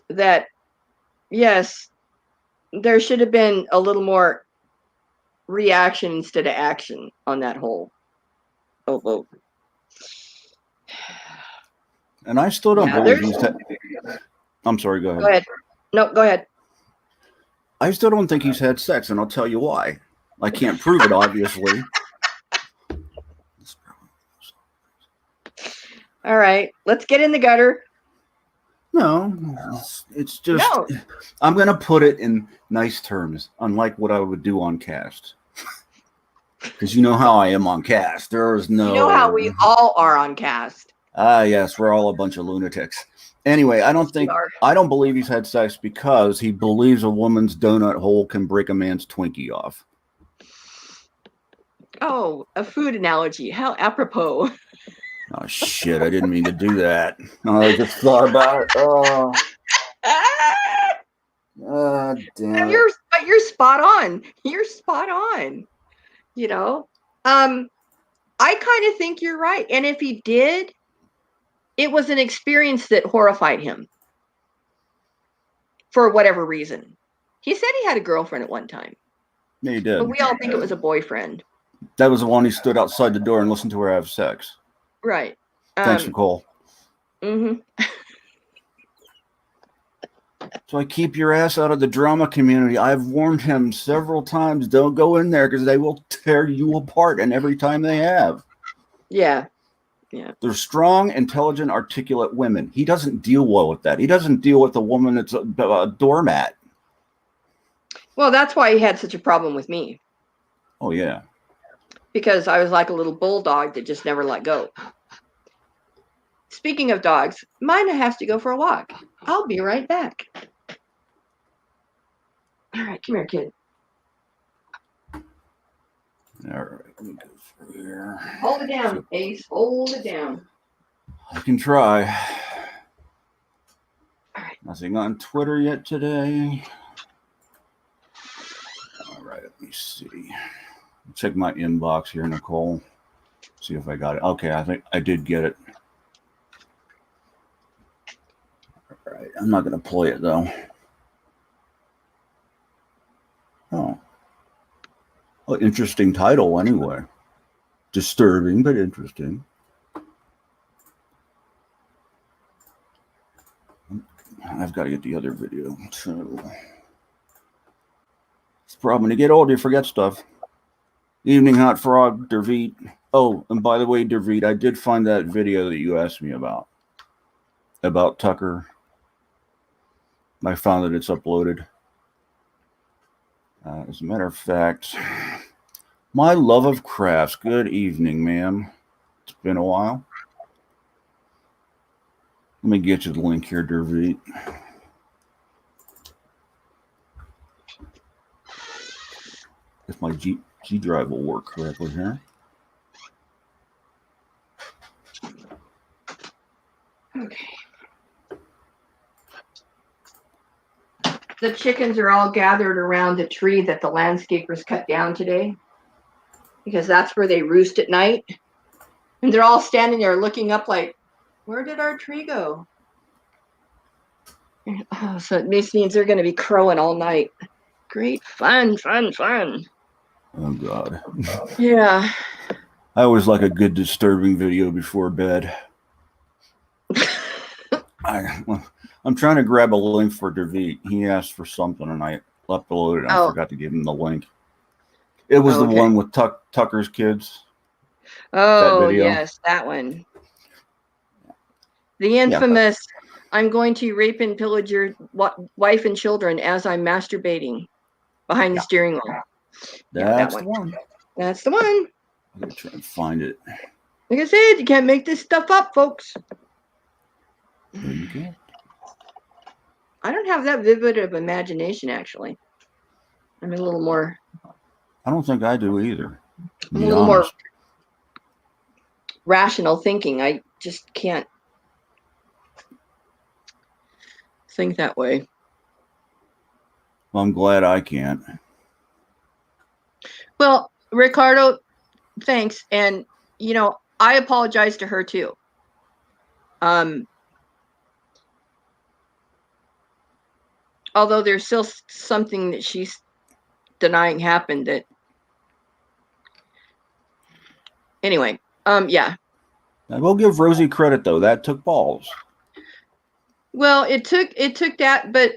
That, yes, there should have been a little more reaction instead of action on that whole vote. And I still don't believe he's I'm sorry, go ahead. Go ahead. No, go ahead. I still don't think he's had sex, and I'll tell you why. I can't prove it, obviously. All right, let's get in the gutter. No, it's just No. I'm gonna put it in nice terms, unlike what I would do on cast. Because you know how I am on cast. There is no. You know how we all are on cast. Yes, we're all a bunch of lunatics. Anyway, Yes, we are. I don't believe he's had sex because he believes a woman's donut hole can break a man's Twinkie off. Oh, a food analogy. How apropos. Oh shit! I didn't mean to do that. No, I just thought about it. Oh, damn it. But you're spot on. You're spot on. You know, I kind of think you're right. And if he did, it was an experience that horrified him for whatever reason. He said he had a girlfriend at one time. Yeah, he did. But we all think it was a boyfriend. That was the one he stood outside the door and listened to her have sex. Right. Thanks, Nicole. Mm-hmm. So I keep your ass out of the drama community. I've warned him several times, don't go in there because they will tear you apart, and every time they have. Yeah. Yeah. They're strong, intelligent, articulate women. He doesn't deal well with that. He doesn't deal with a woman that's a doormat. Well, that's why he had such a problem with me. Oh, yeah. Because I was like a little bulldog that just never let go. Speaking of dogs, mine has to go for a walk. I'll be right back. All right, come here, kid. All right, let me go through here. Hold it down, Ace. Hold it down. I can try. All right. Nothing on Twitter yet today. All right, let me see. Check my inbox here, Nicole. See if I got it. Okay, I think I did get it. All right, I'm not going to play it, though. Oh. Well, interesting title, anyway. Disturbing, but interesting. I've got to get the other video. So, it's the problem. When you get older, you forget stuff. Evening Hot Frog, Derveet. Oh, and by the way, Derveet, I did find that video that you asked me about Tucker. I found that it's uploaded. As a matter of fact, my love of crafts. Good evening, ma'am. It's been a while. Let me get you the link here, Derveet. If my G drive will work correctly here. Okay. The chickens are all gathered around the tree that the landscapers cut down today, because that's where they roost at night. And they're all standing there looking up like, where did our tree go? Oh, so it means they're going to be crowing all night. Great fun, fun, fun. Oh, God. Yeah. I always like a good disturbing video before bed. I'm trying to grab a link for Derveet. He asked for something, and I uploaded it. I forgot to give him the link. It was the one with Tucker's kids. Oh, yes, that one. The infamous, I'm going to rape and pillage your wife and children as I'm masturbating behind the steering wheel. That's the one. That's the one. I'm going to try and find it. Like I said, you can't make this stuff up, folks. There you go. I don't have that vivid of imagination, actually. I'm a little more... I don't think I do either. I'm a little more rational thinking. I just can't think that way. Well, I'm glad I can't. Well, Ricardo, thanks. And, you know, I apologize to her, too. Although there's still something that she's denying happened that... Anyway, yeah. I will give Rosie credit, though. That took balls. Well, it took that, but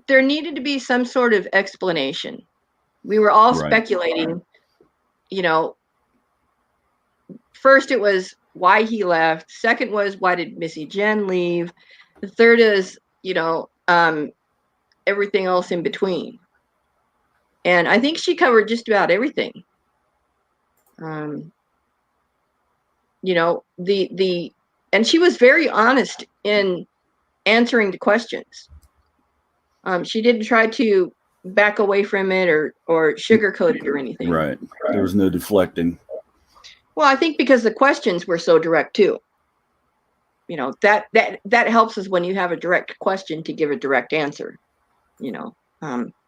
there needed to be some sort of explanation. We were all speculating, you know. First it was, why he left. Second was, why did Missy Jen leave? The third is, everything else in between. And I think she covered just about everything. And she was very honest in answering the questions. She didn't try to back away from it or sugarcoat it or anything. Right. There was no deflecting. Well, I think because the questions were so direct too. That helps us when you have a direct question to give a direct answer.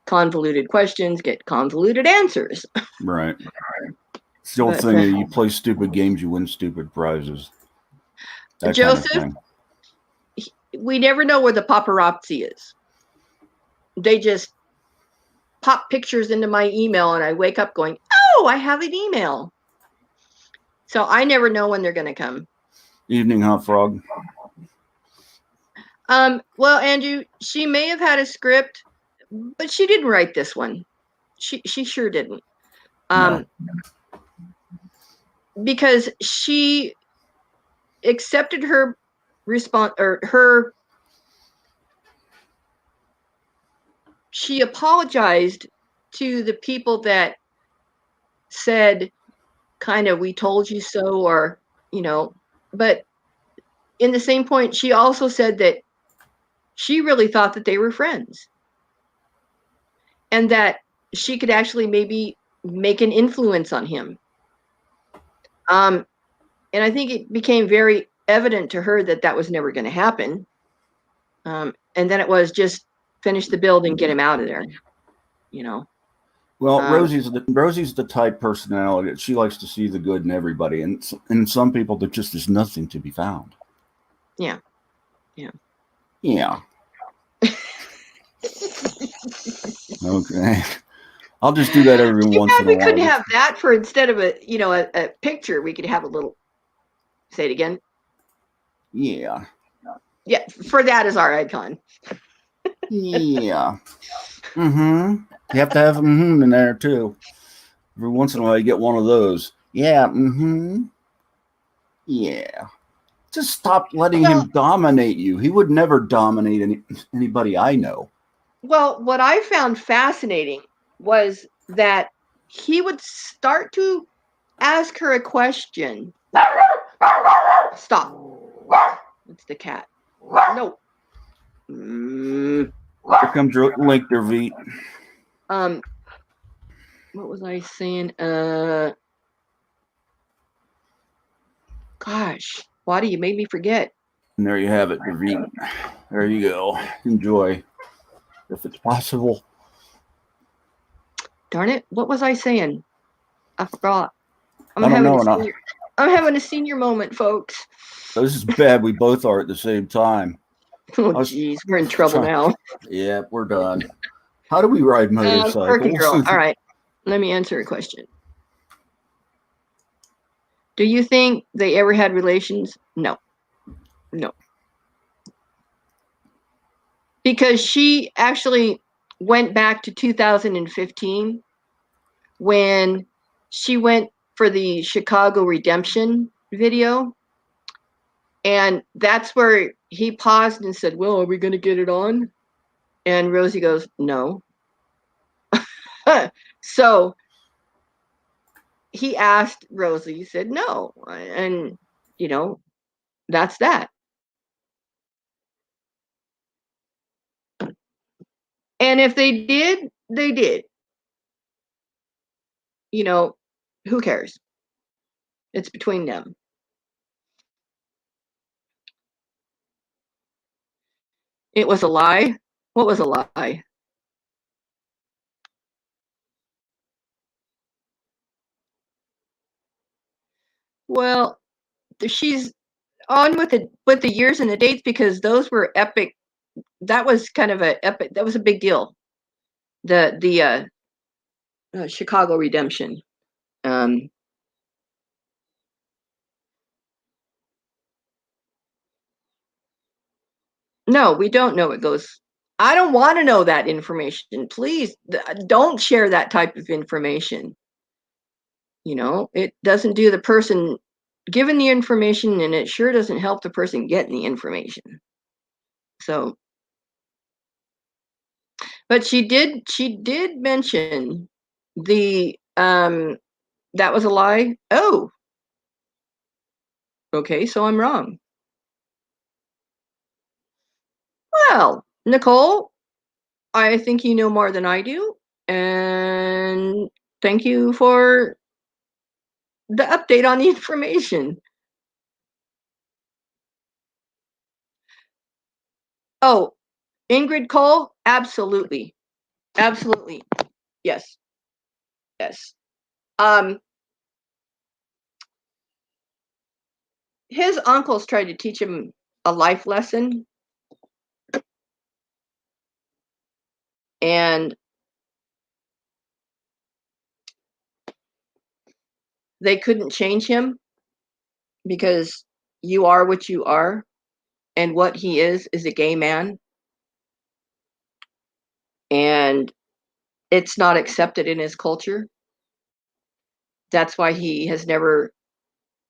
Convoluted questions get convoluted answers. Right. It's the old thing that you play stupid games, you win stupid prizes. That Joseph, kind of thing. We never know where the paparazzi is. They just pop pictures into my email and I wake up going, oh, I have an email. So I never know when they're going to come. Evening, Hot Frog. Well, Andrew, she may have had a script, but she didn't write this one. She sure didn't. No. Because she accepted her response, or she apologized to the people that said kind of, we told you so, or, but in the same point, she also said that she really thought that they were friends and that she could actually maybe make an influence on him. And I think it became very evident to her that was never going to happen. And then it was just finish the build and get him out of there, Well, Rosie's the type personality that she likes to see the good in everybody, and in some people there just is nothing to be found. Yeah. Okay. I'll just do that every once in a while. We couldn't have that for, instead of a picture, we could have a little. Say it again. Yeah. Yeah, for that is our icon. Yeah. You have to have in there too. Every once in a while you get one of those. Yeah. Yeah. Just stop letting him dominate you. He would never dominate anybody I know. Well, what I found fascinating was that he would start to ask her a question. Stop. It's the cat. No. Here comes Link Dervit. What was I saying? Gosh, Waddy, you made me forget. And there you have it, Dervit. There you go. Enjoy, if it's possible. Darn it! What was I saying? I forgot. I'm having a senior moment, folks. This is bad. We both are at the same time. Oh, geez, we're in trouble now. Yeah, we're done. How do we ride motorcycles? Quirky girl. All right, let me answer a question. Do you think they ever had relations? No. Because she actually went back to 2015 when she went for the Chicago Redemption video. And that's where he paused and said, well, are we going to get it on? And Rosie goes, no. So he asked Rosie, said no. And, that's that. And if they did, they did. Who cares? It's between them. It was a lie. What was a lie? Well, she's on with the years and the dates because those were epic. That was kind of that was a big deal. The Chicago Redemption. No, we don't know it goes. I don't want to know that information. Please don't share that type of information. It doesn't do the person given the information, and it sure doesn't help the person getting the information. So, but she did mention the that was a lie. Oh, okay, so I'm wrong. Well, Nicole, I think you know more than I do, and thank you for the update on the information. Oh, Ingrid Cole, absolutely, absolutely, yes, yes. His uncles tried to teach him a life lesson, and they couldn't change him because you are what you are, and what he is a gay man, and it's not accepted in his culture. That's why he has never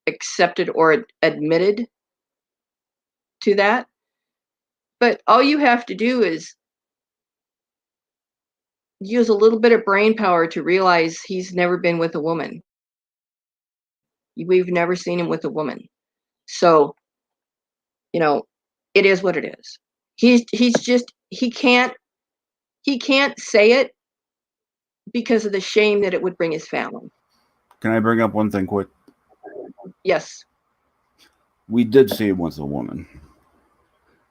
accepted or admitted to that. But all you have to do is use a little bit of brain power to realize he's never been with a woman. We've never seen him with a woman. So, you know, it is what it is. He's just he can't say it because of the shame that it would bring his family. Can I bring up one thing quick? Yes. We did see him with a woman.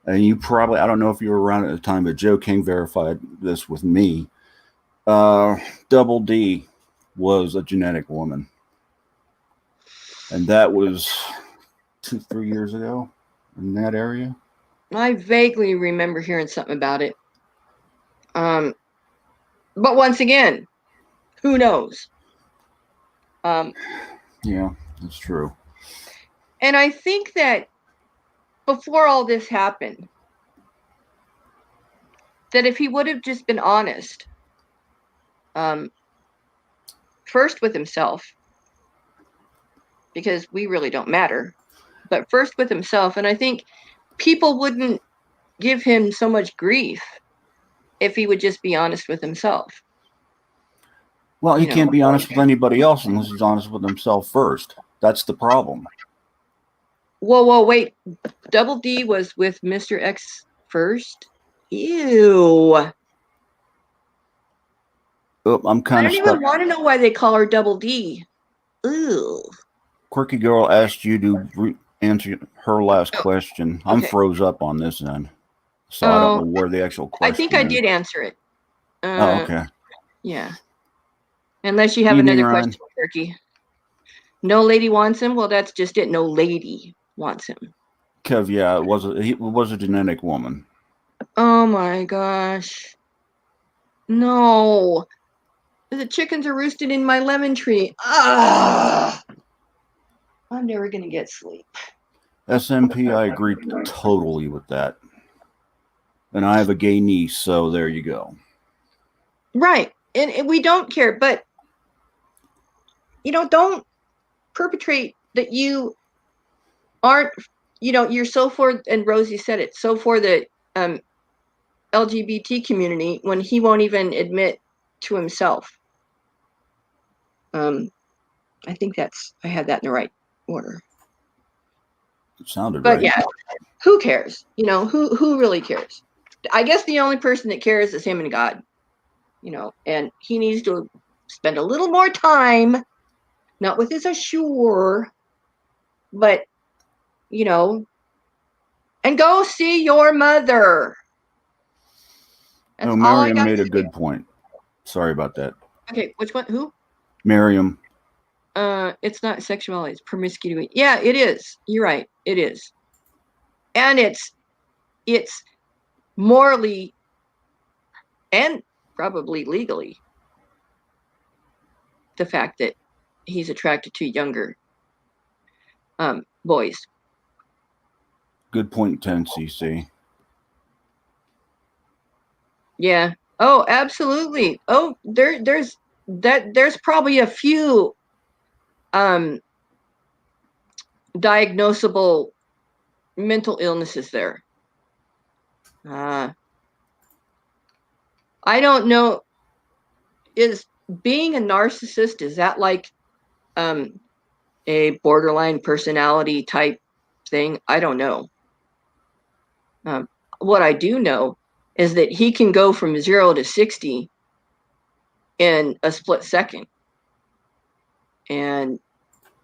And you probably, I don't know if you were around at the time, but Joe King verified this with me. Double D was a genetic woman. And that was 2-3 years ago in that area. I vaguely remember hearing something about it. But once again, who knows? Yeah, that's true. And I think that before all this happened, that if he would have just been honest, first with himself, because we really don't matter, but first with himself, and I think people wouldn't give him so much grief if he would just be honest with himself. Well, he can't be honest with anybody else unless he's honest with himself first. That's the problem. Whoa, wait. Double D was with Mr. X first? Ew. Oh, I'm kind of I don't even want to know why they call her Double D. Ew. Quirky Girl asked you to answer her last question. I'm froze up on this end, so I don't know where the actual question I think I did answer it. Okay. Yeah. Unless you have another question, Quirky. No lady wants him? Well, that's just it. No lady wants him. Kev, yeah, it was a genetic woman. Oh my gosh. No. The chickens are roosted in my lemon tree. Ah! I'm never going to get sleep. SMP, I agree totally with that. And I have a gay niece, so there you go. Right. And we don't care, but, don't perpetrate that you aren't, you're so for, and Rosie said it, so for the LGBT community when he won't even admit to himself. I think I had that in the right order. It sounded right. But yeah, who cares? Who really cares? I guess the only person that cares is him and God, and he needs to spend a little more time, not with his assure, but, and go see your mother. That's Miriam made a good point. Sorry about that. Okay, which one? Who? Miriam. It's not sexuality, it's promiscuity. Yeah, it is. You're right. It is. And it's morally and probably legally the fact that he's attracted to younger boys. Good point, 10cc. Yeah. Oh, absolutely. Oh, there's probably a few diagnosable mental illnesses there. I don't know. Is being a narcissist, is that like a borderline personality type thing? I don't know. What I do know is that he can go from 0 to 60 in a split second. And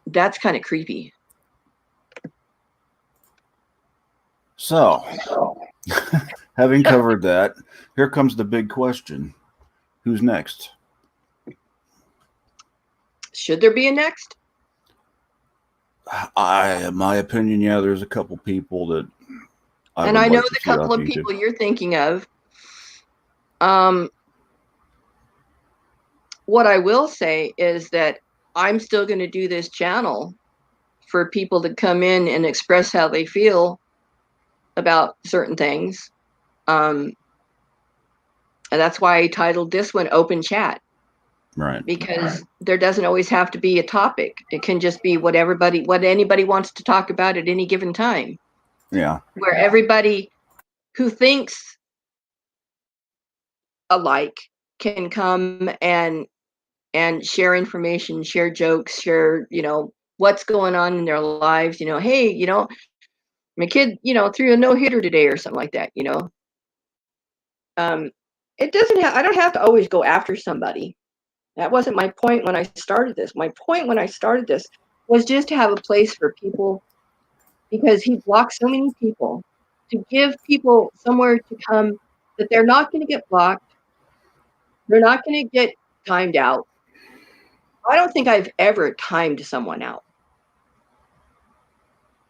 that's kind of creepy. So, having covered that, here comes the big question. Who's next? Should there be a next? In my opinion, yeah, there's a couple people that I know the couple of people you're thinking of. What I will say is that I'm still going to do this channel for people to come in and express how they feel about certain things. And that's why I titled this one Open Chat. Right. Because there doesn't always have to be a topic. It can just be what anybody wants to talk about at any given time. Yeah. Where everybody who thinks alike can come and share information, share jokes, share, what's going on in their lives, hey, my kid, threw a no-hitter today or something like that, it doesn't have, I don't have to always go after somebody. That wasn't my point when I started this. My point when I started this was just to have a place for people, because he blocked so many people, to give people somewhere to come that they're not going to get blocked. They're not going to get timed out. I don't think I've ever timed someone out.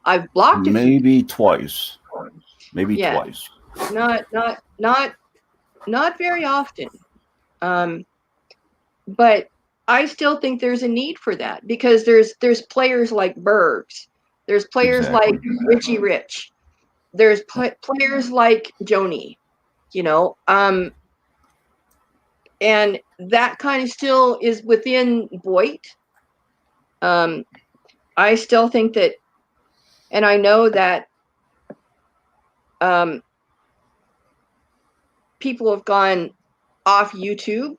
I've blocked maybe twice. Maybe yeah, twice. Not very often. But I still think there's a need for that, because there's players like Bergs, there's players like Richie Rich, there's players like Joni, and that kind of still is within Voight. I still think that, and I know that people have gone off YouTube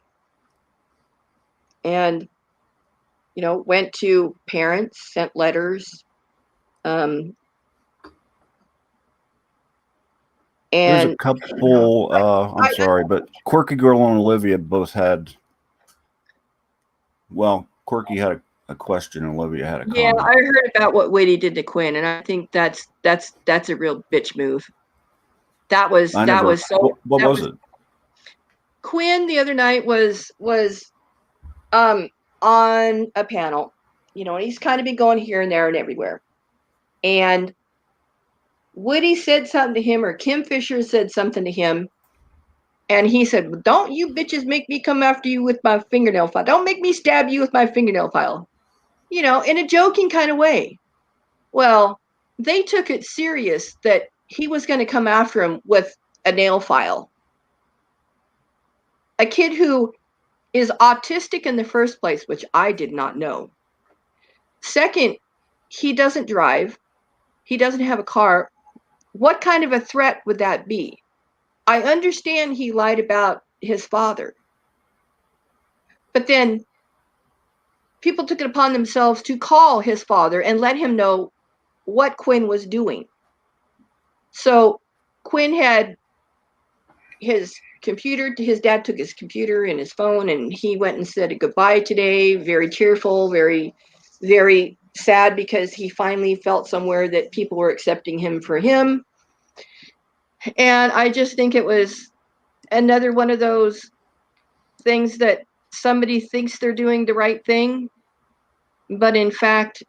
and went to parents, sent letters, and there's a couple. I'm sorry, but Quirky Girl and Olivia both had. Well, Quirky had a question, and Olivia had a comment. Yeah, I heard about what Whitty did to Quinn, and I think that's a real bitch move. That was so. What was it? Quinn the other night was on a panel, and he's kind of been going here and there and everywhere, and Woody said something to him, or Kim Fisher said something to him, and he said, well, don't you bitches make me come after you with my fingernail file. Don't make me stab you with my fingernail file. In a joking kind of way. Well, they took it serious that he was going to come after him with a nail file. A kid who is autistic in the first place, which I did not know. Second, he doesn't drive. He doesn't have a car. What kind of a threat would that be? I understand he lied about his father. But then people took it upon themselves to call his father and let him know what Quinn was doing. So Quinn had his computer, his dad took his computer and his phone, and he went and said goodbye today, very tearful, very, very sad, because he finally felt somewhere that people were accepting him for him. And I just think it was another one of those things that somebody thinks they're doing the right thing, but in fact,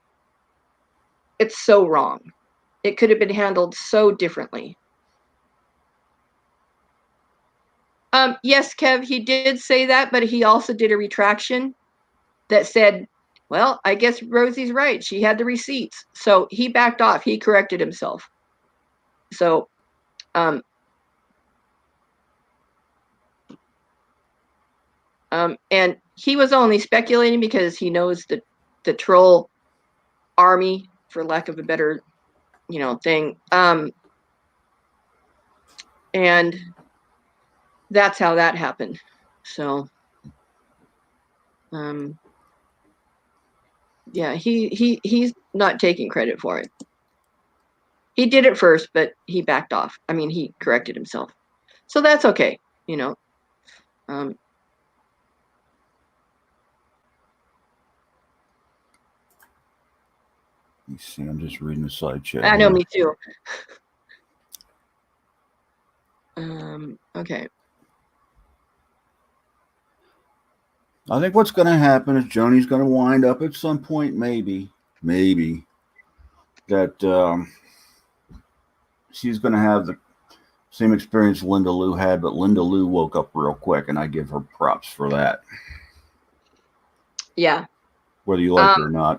it's so wrong. It could have been handled so differently. Yes, Kev, he did say that, but he also did a retraction that said, well, I guess Rosie's right. She had the receipts. So he backed off. He corrected himself. So, and he was only speculating because he knows the troll army for lack of a better, thing. And that's how that happened. So, yeah, he's not taking credit for it. He did it first, but he backed off. I mean, he corrected himself. So that's okay, You see, I'm just reading the side chat. I know, here. me too. Okay. I think what's going to happen is Joni's going to wind up at some point, maybe, that she's going to have the same experience Linda Lou had, but Linda Lou woke up real quick, and I give her props for that. Yeah. Whether you like it or not.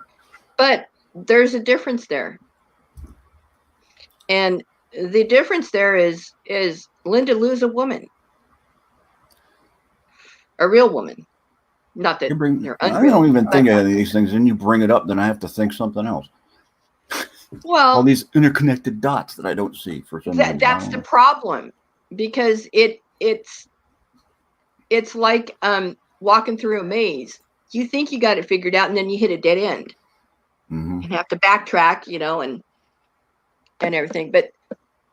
But there's a difference there. And the difference there is Linda Lou's a woman. A real woman. Not that they're unreal. I don't even think of any of these things, and you bring it up, then I have to think something else. Well, all these interconnected dots that I don't see for some reason. That's the problem, because it's like walking through a maze. You think you got it figured out, and then you hit a dead end. Mm-hmm. And have to backtrack, and everything. But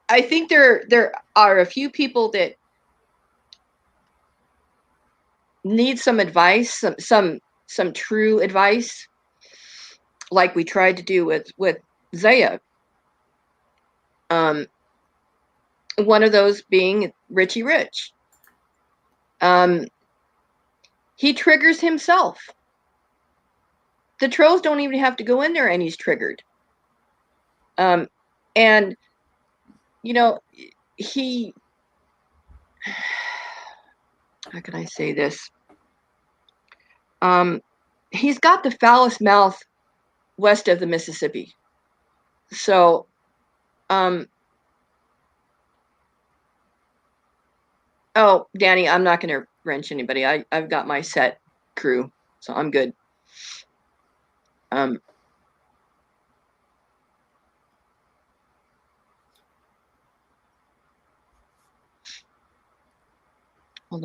I think there are a few people that need some advice, some true advice, like we tried to do with Zaya. One of those being Richie Rich. He triggers himself. The trolls don't even have to go in there, and he's triggered. And he, how can I say this? He's got the foulest mouth west of the Mississippi. So, oh, Danny, I'm not going to wrench anybody. I've got my set crew, so I'm good. Hold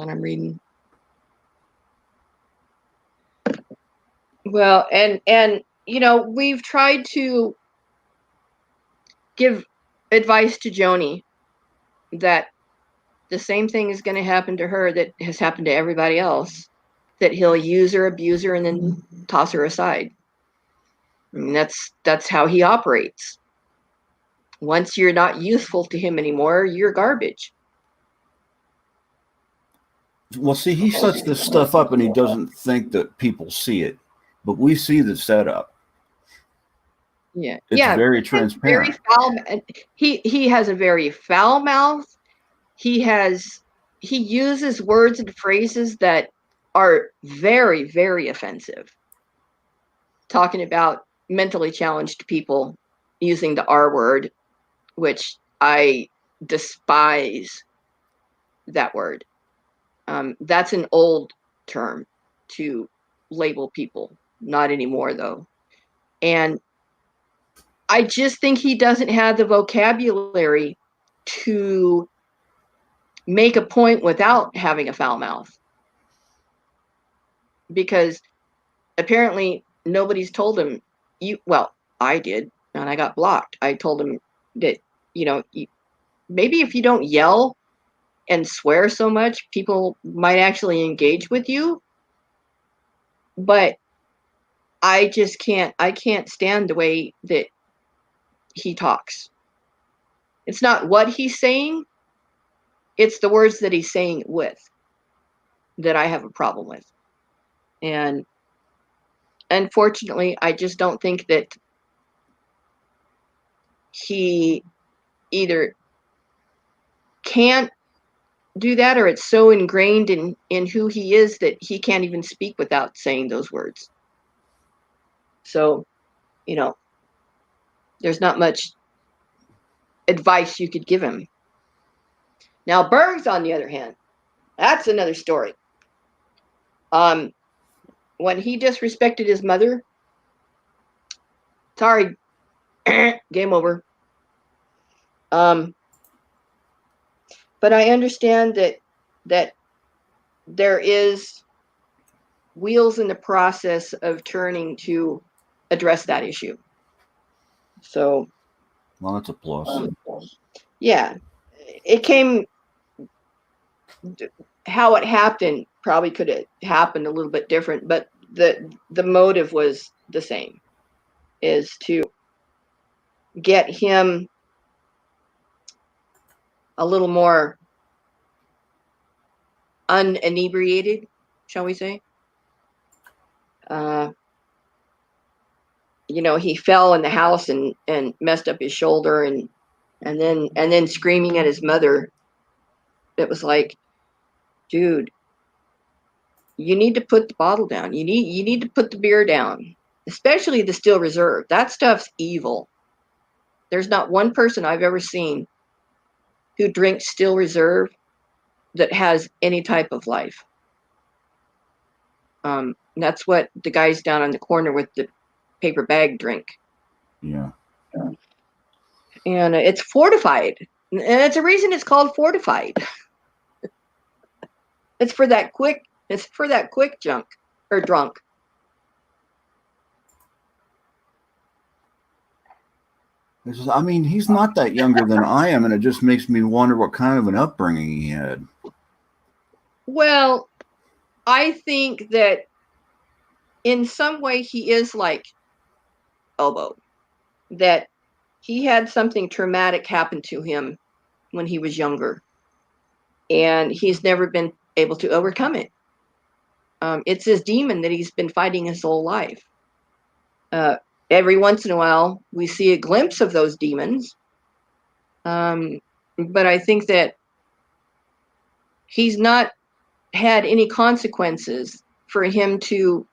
on, I'm reading. Well, and we've tried to give advice to Joni that the same thing is going to happen to her that has happened to everybody else, that he'll use her, abuse her, and then toss her aside. I mean, that's how he operates. Once you're not useful to him anymore, you're garbage. Well, see, he sets this stuff up and he doesn't think that people see it, but we see the setup. Yeah, it's very transparent. Very foul. He has a very foul mouth. He uses words and phrases that are very, very offensive. Talking about mentally challenged people using the R word, which I despise that word. That's an old term to label people. Not anymore, though. And I just think he doesn't have the vocabulary to make a point without having a foul mouth. Because apparently nobody's told him, well, I did, and I got blocked. I told him that, maybe if you don't yell and swear so much, people might actually engage with you. But I can't stand the way that he talks. It's not what he's saying, it's the words that he's saying it with that I have a problem with. And unfortunately, I just don't think that he either can't do that, or it's so ingrained in who he is that he can't even speak without saying those words. So, there's not much advice you could give him. Now, Berg's, on the other hand, that's another story. When he disrespected his mother, sorry, Game over. But I understand that there is wheels in the process of turning to address that issue. So, Well, that's a plus. yeah, it came. How it happened probably could have happened a little bit different, but the motive was the same, is to get him a little more uninebriated, shall we say. He fell in the house and messed up his shoulder, and then screaming at his mother. It was like, dude, you need to put the bottle down. You need to put the beer down, especially the Steel Reserve. That stuff's evil. There's not one person I've ever seen who drinks Steel Reserve that has any type of life. That's what the guys down on the corner with the paper bag drink. Yeah. And it's fortified. And it's a reason it's called fortified. It's for that quick junk or drunk. I mean, he's not that younger than I am, and it just makes me wonder what kind of an upbringing he had. Well, I think that in some way he is like Elbow, that he had something traumatic happen to him when he was younger, and he's never been able to overcome it. It's his demon that he's been fighting his whole life. Every once in a while, we see a glimpse of those demons. But I think that he's not had any consequences for him to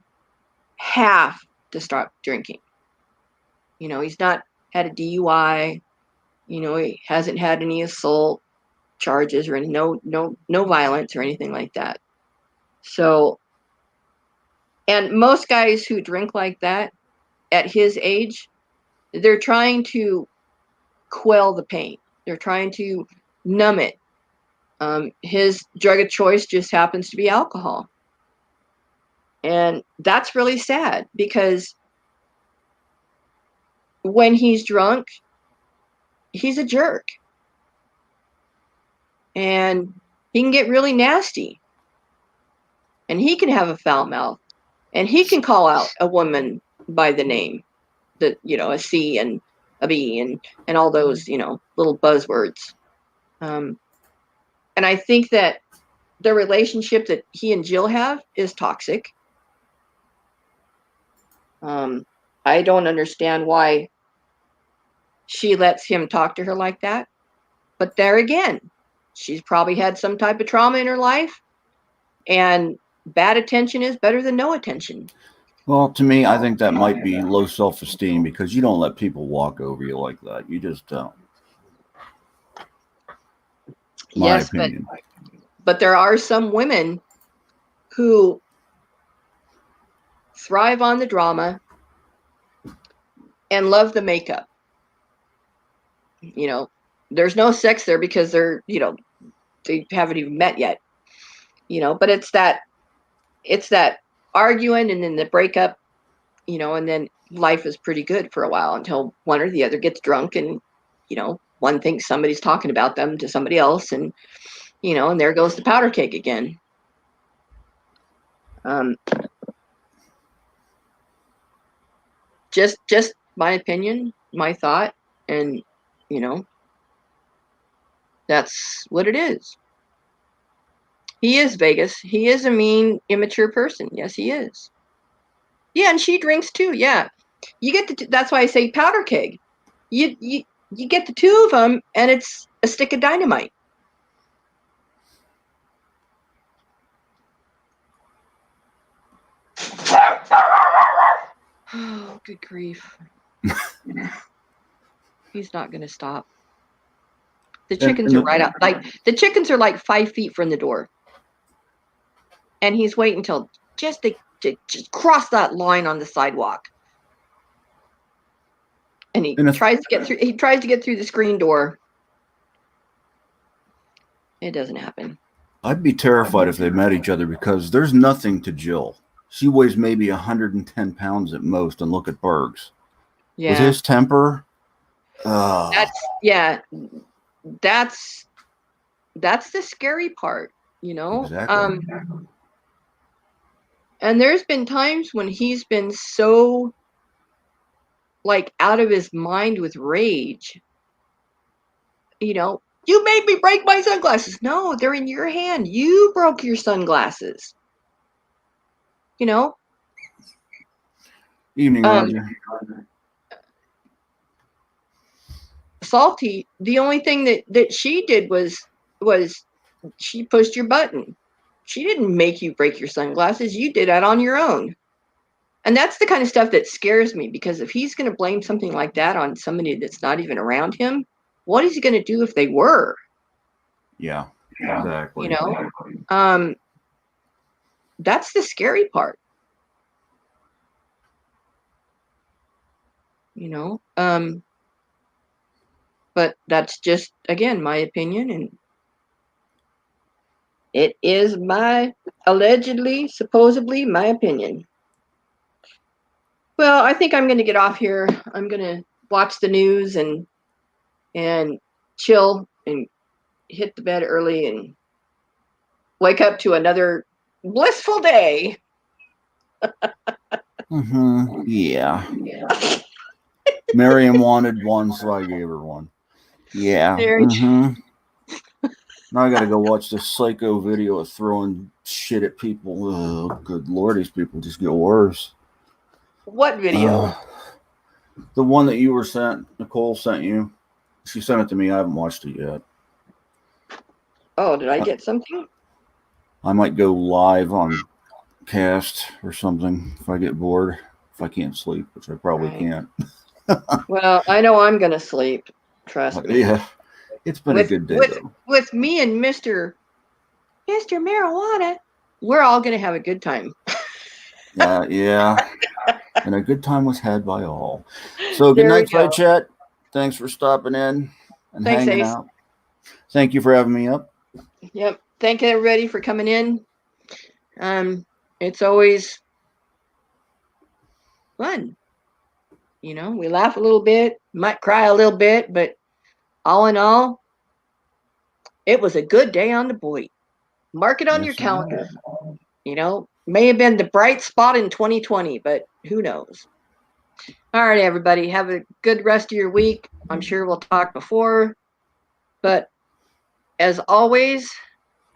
have to stop drinking. He's not had a DUI. He hasn't had any assault charges or any no violence or anything like that. So, and most guys who drink like that at his age, they're trying to quell the pain. They're trying to numb it. His drug of choice just happens to be alcohol. And that's really sad, because when he's drunk, he's a jerk. And he can get really nasty. And he can have a foul mouth. And he can call out a woman by the name, a C and a B and all those, little buzzwords. And I think that the relationship that he and Jill have is toxic. I don't understand why she lets him talk to her like that. But there again, she's probably had some type of trauma in her life, and bad attention is better than no attention. Well, to me, I think that might be low self-esteem, because you don't let people walk over you like that. You just don't. My opinion. But there are some women who thrive on the drama and love the makeup. There's no sex there because they're, they haven't even met yet. But it's that arguing and then the breakup, and then life is pretty good for a while until one or the other gets drunk and, one thinks somebody's talking about them to somebody else, and, and there goes the powder keg again. Just my opinion, my thought, and, that's what it is. He is Vegas. He is a mean, immature person. Yes, he is. Yeah, and she drinks too. Yeah, you get that's why I say powder keg. You get the two of them, and it's a stick of dynamite. Oh, good grief! He's not going to stop. The chickens are right out. The chickens are like 5 feet from the door, and he's waiting until to just cross that line on the sidewalk. And he And if- tries to get through. He tries to get through the screen door. It doesn't happen. I'd be terrified if they met each other because there's nothing to Jill. She weighs maybe 110 pounds at most, and look at Bergs. Yeah. With his temper, That's the scary part, you know. Exactly. And there's been times when he's been so like out of his mind with rage. You know, you made me break my sunglasses. No, they're in your hand. You broke your sunglasses. You know. Evening, Roger. Salty, the only thing that she did was she pushed your button. She didn't make you break your sunglasses. You did that on your own. And that's the kind of stuff that scares me, because if he's going to blame something like that on somebody that's not even around him, what is he going to do if they were? Yeah, exactly. You know, that's the scary part. You know, but that's just, again, my opinion, and it is my allegedly, supposedly my opinion. Well, I think I'm going to get off here. I'm going to watch the news and chill and hit the bed early and wake up to another blissful day. Yeah. Miriam wanted one, so I gave her one. Yeah. Now I gotta go watch this psycho video of throwing shit at people. Oh, good lord, these people just get worse. What video? The one that you were sent, Nicole sent you. She sent it to me. I haven't watched it yet. Oh, did I get something? I might go live on Cast or something if I get bored. If I can't sleep, which I probably can't. Well, I know I'm going to sleep. Trust me. Yeah. It's been a good day, though. With me and Mr. Marijuana, we're all going to have a good time. Yeah. And a good time was had by all. So good night, Fight Chat. Thanks for stopping in and hanging out. Thank you for having me up. Yep. Thank everybody for coming in. It's always fun. You know, we laugh a little bit, might cry a little bit, but all in all, it was a good day on the Boyd. Mark it on your calendar. You know, may have been the bright spot in 2020, but who knows? All right, everybody, have a good rest of your week. I'm sure we'll talk before, but as always,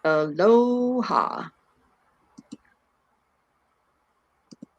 aloha.